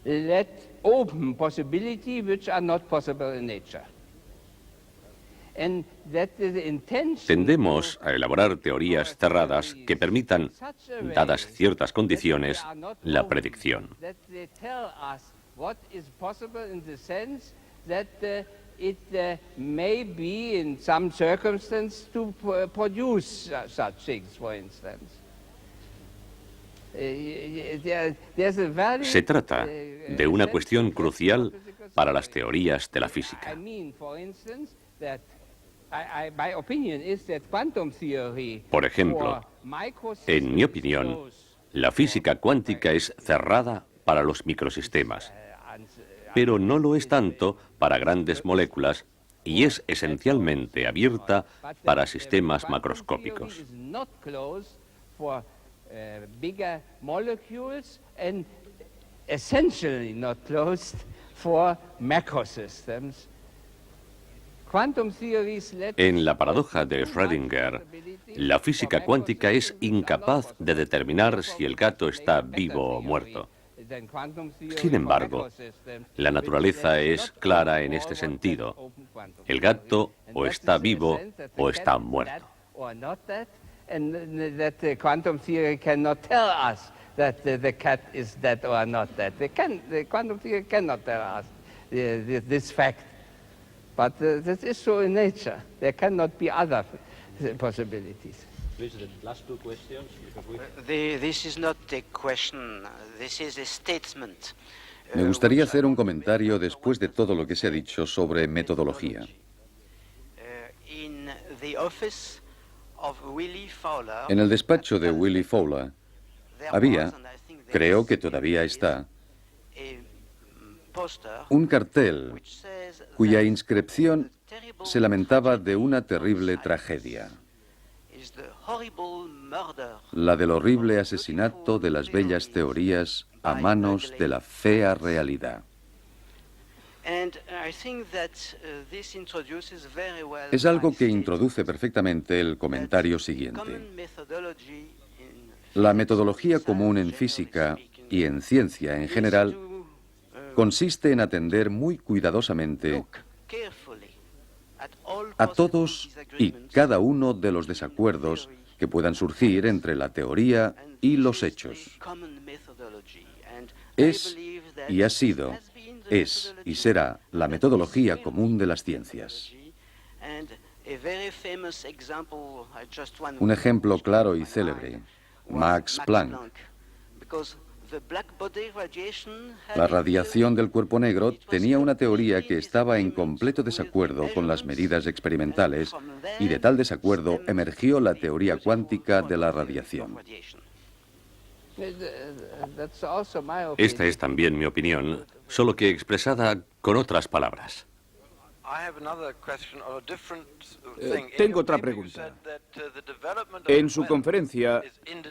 let open possibility which are not possible in nature. Tendemos a elaborar teorías cerradas que permitan, dadas ciertas condiciones, la predicción. It may be in some circumstance to produce such things, for instance. Se trata de una cuestión crucial para las teorías de la física. Por ejemplo, en mi opinión, la física cuántica es cerrada para los microsistemas, pero no lo es tanto para grandes moléculas y es esencialmente abierta para sistemas macroscópicos. Bigger molecules and essentially not closed for macrosystems. En la paradoja de Schrödinger, la física cuántica es incapaz de determinar si el gato está vivo o muerto. Sin embargo, la naturaleza es clara en este sentido. El gato o está vivo o está muerto. And that the quantum theory cannot tell us that the cat is dead or not dead. The quantum theory cannot tell us this fact. But this is so in nature. There cannot be other possibilities. Please, the last two questions. This is not a question. This is a statement. Me gustaría hacer un comentario después de todo lo que se ha dicho sobre metodología. In the office En el despacho de Willy Fowler había, creo que todavía está, un cartel cuya inscripción se lamentaba de una terrible tragedia, la del horrible asesinato de las bellas teorías a manos de la fea realidad. Es algo que introduce perfectamente el comentario siguiente. La metodología común en física y en ciencia en general consiste en atender muy cuidadosamente a todos y cada uno de los desacuerdos que puedan surgir entre la teoría y los hechos. Es y ha sido, es y será la metodología común de las ciencias. Un ejemplo claro y célebre, Max Planck. La radiación del cuerpo negro tenía una teoría que estaba en completo desacuerdo con las medidas experimentales y de tal desacuerdo emergió la teoría cuántica de la radiación. Esta es también mi opinión, solo que expresada con otras palabras. Tengo otra pregunta. En su conferencia,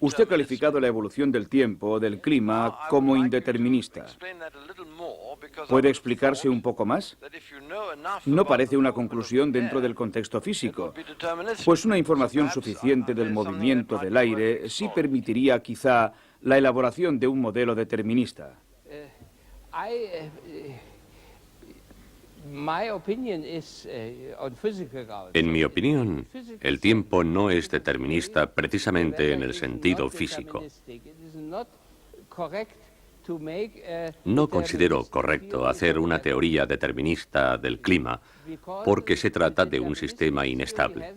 usted ha calificado la evolución del tiempo, del clima, como indeterminista. ¿Puede explicarse un poco más? No parece una conclusión dentro del contexto físico, pues una información suficiente del movimiento del aire sí permitiría quizá la elaboración de un modelo determinista. En mi opinión, el tiempo no es determinista precisamente en el sentido físico. No considero correcto hacer una teoría determinista del clima porque se trata de un sistema inestable.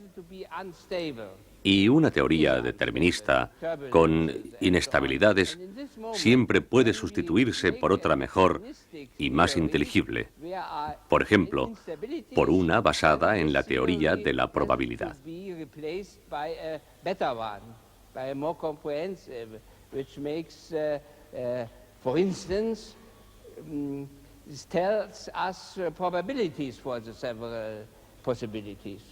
Y una teoría determinista con inestabilidades siempre puede sustituirse por otra mejor y más inteligible. Por ejemplo, por una basada en la teoría de la probabilidad. For instance, tells us probabilities for the several possibilities.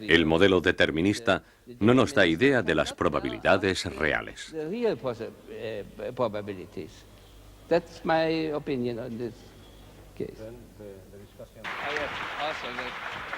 El modelo determinista no nos da idea de las probabilidades reales. The real probabilities. That's my opinion on this case. Then the discussion. I have also that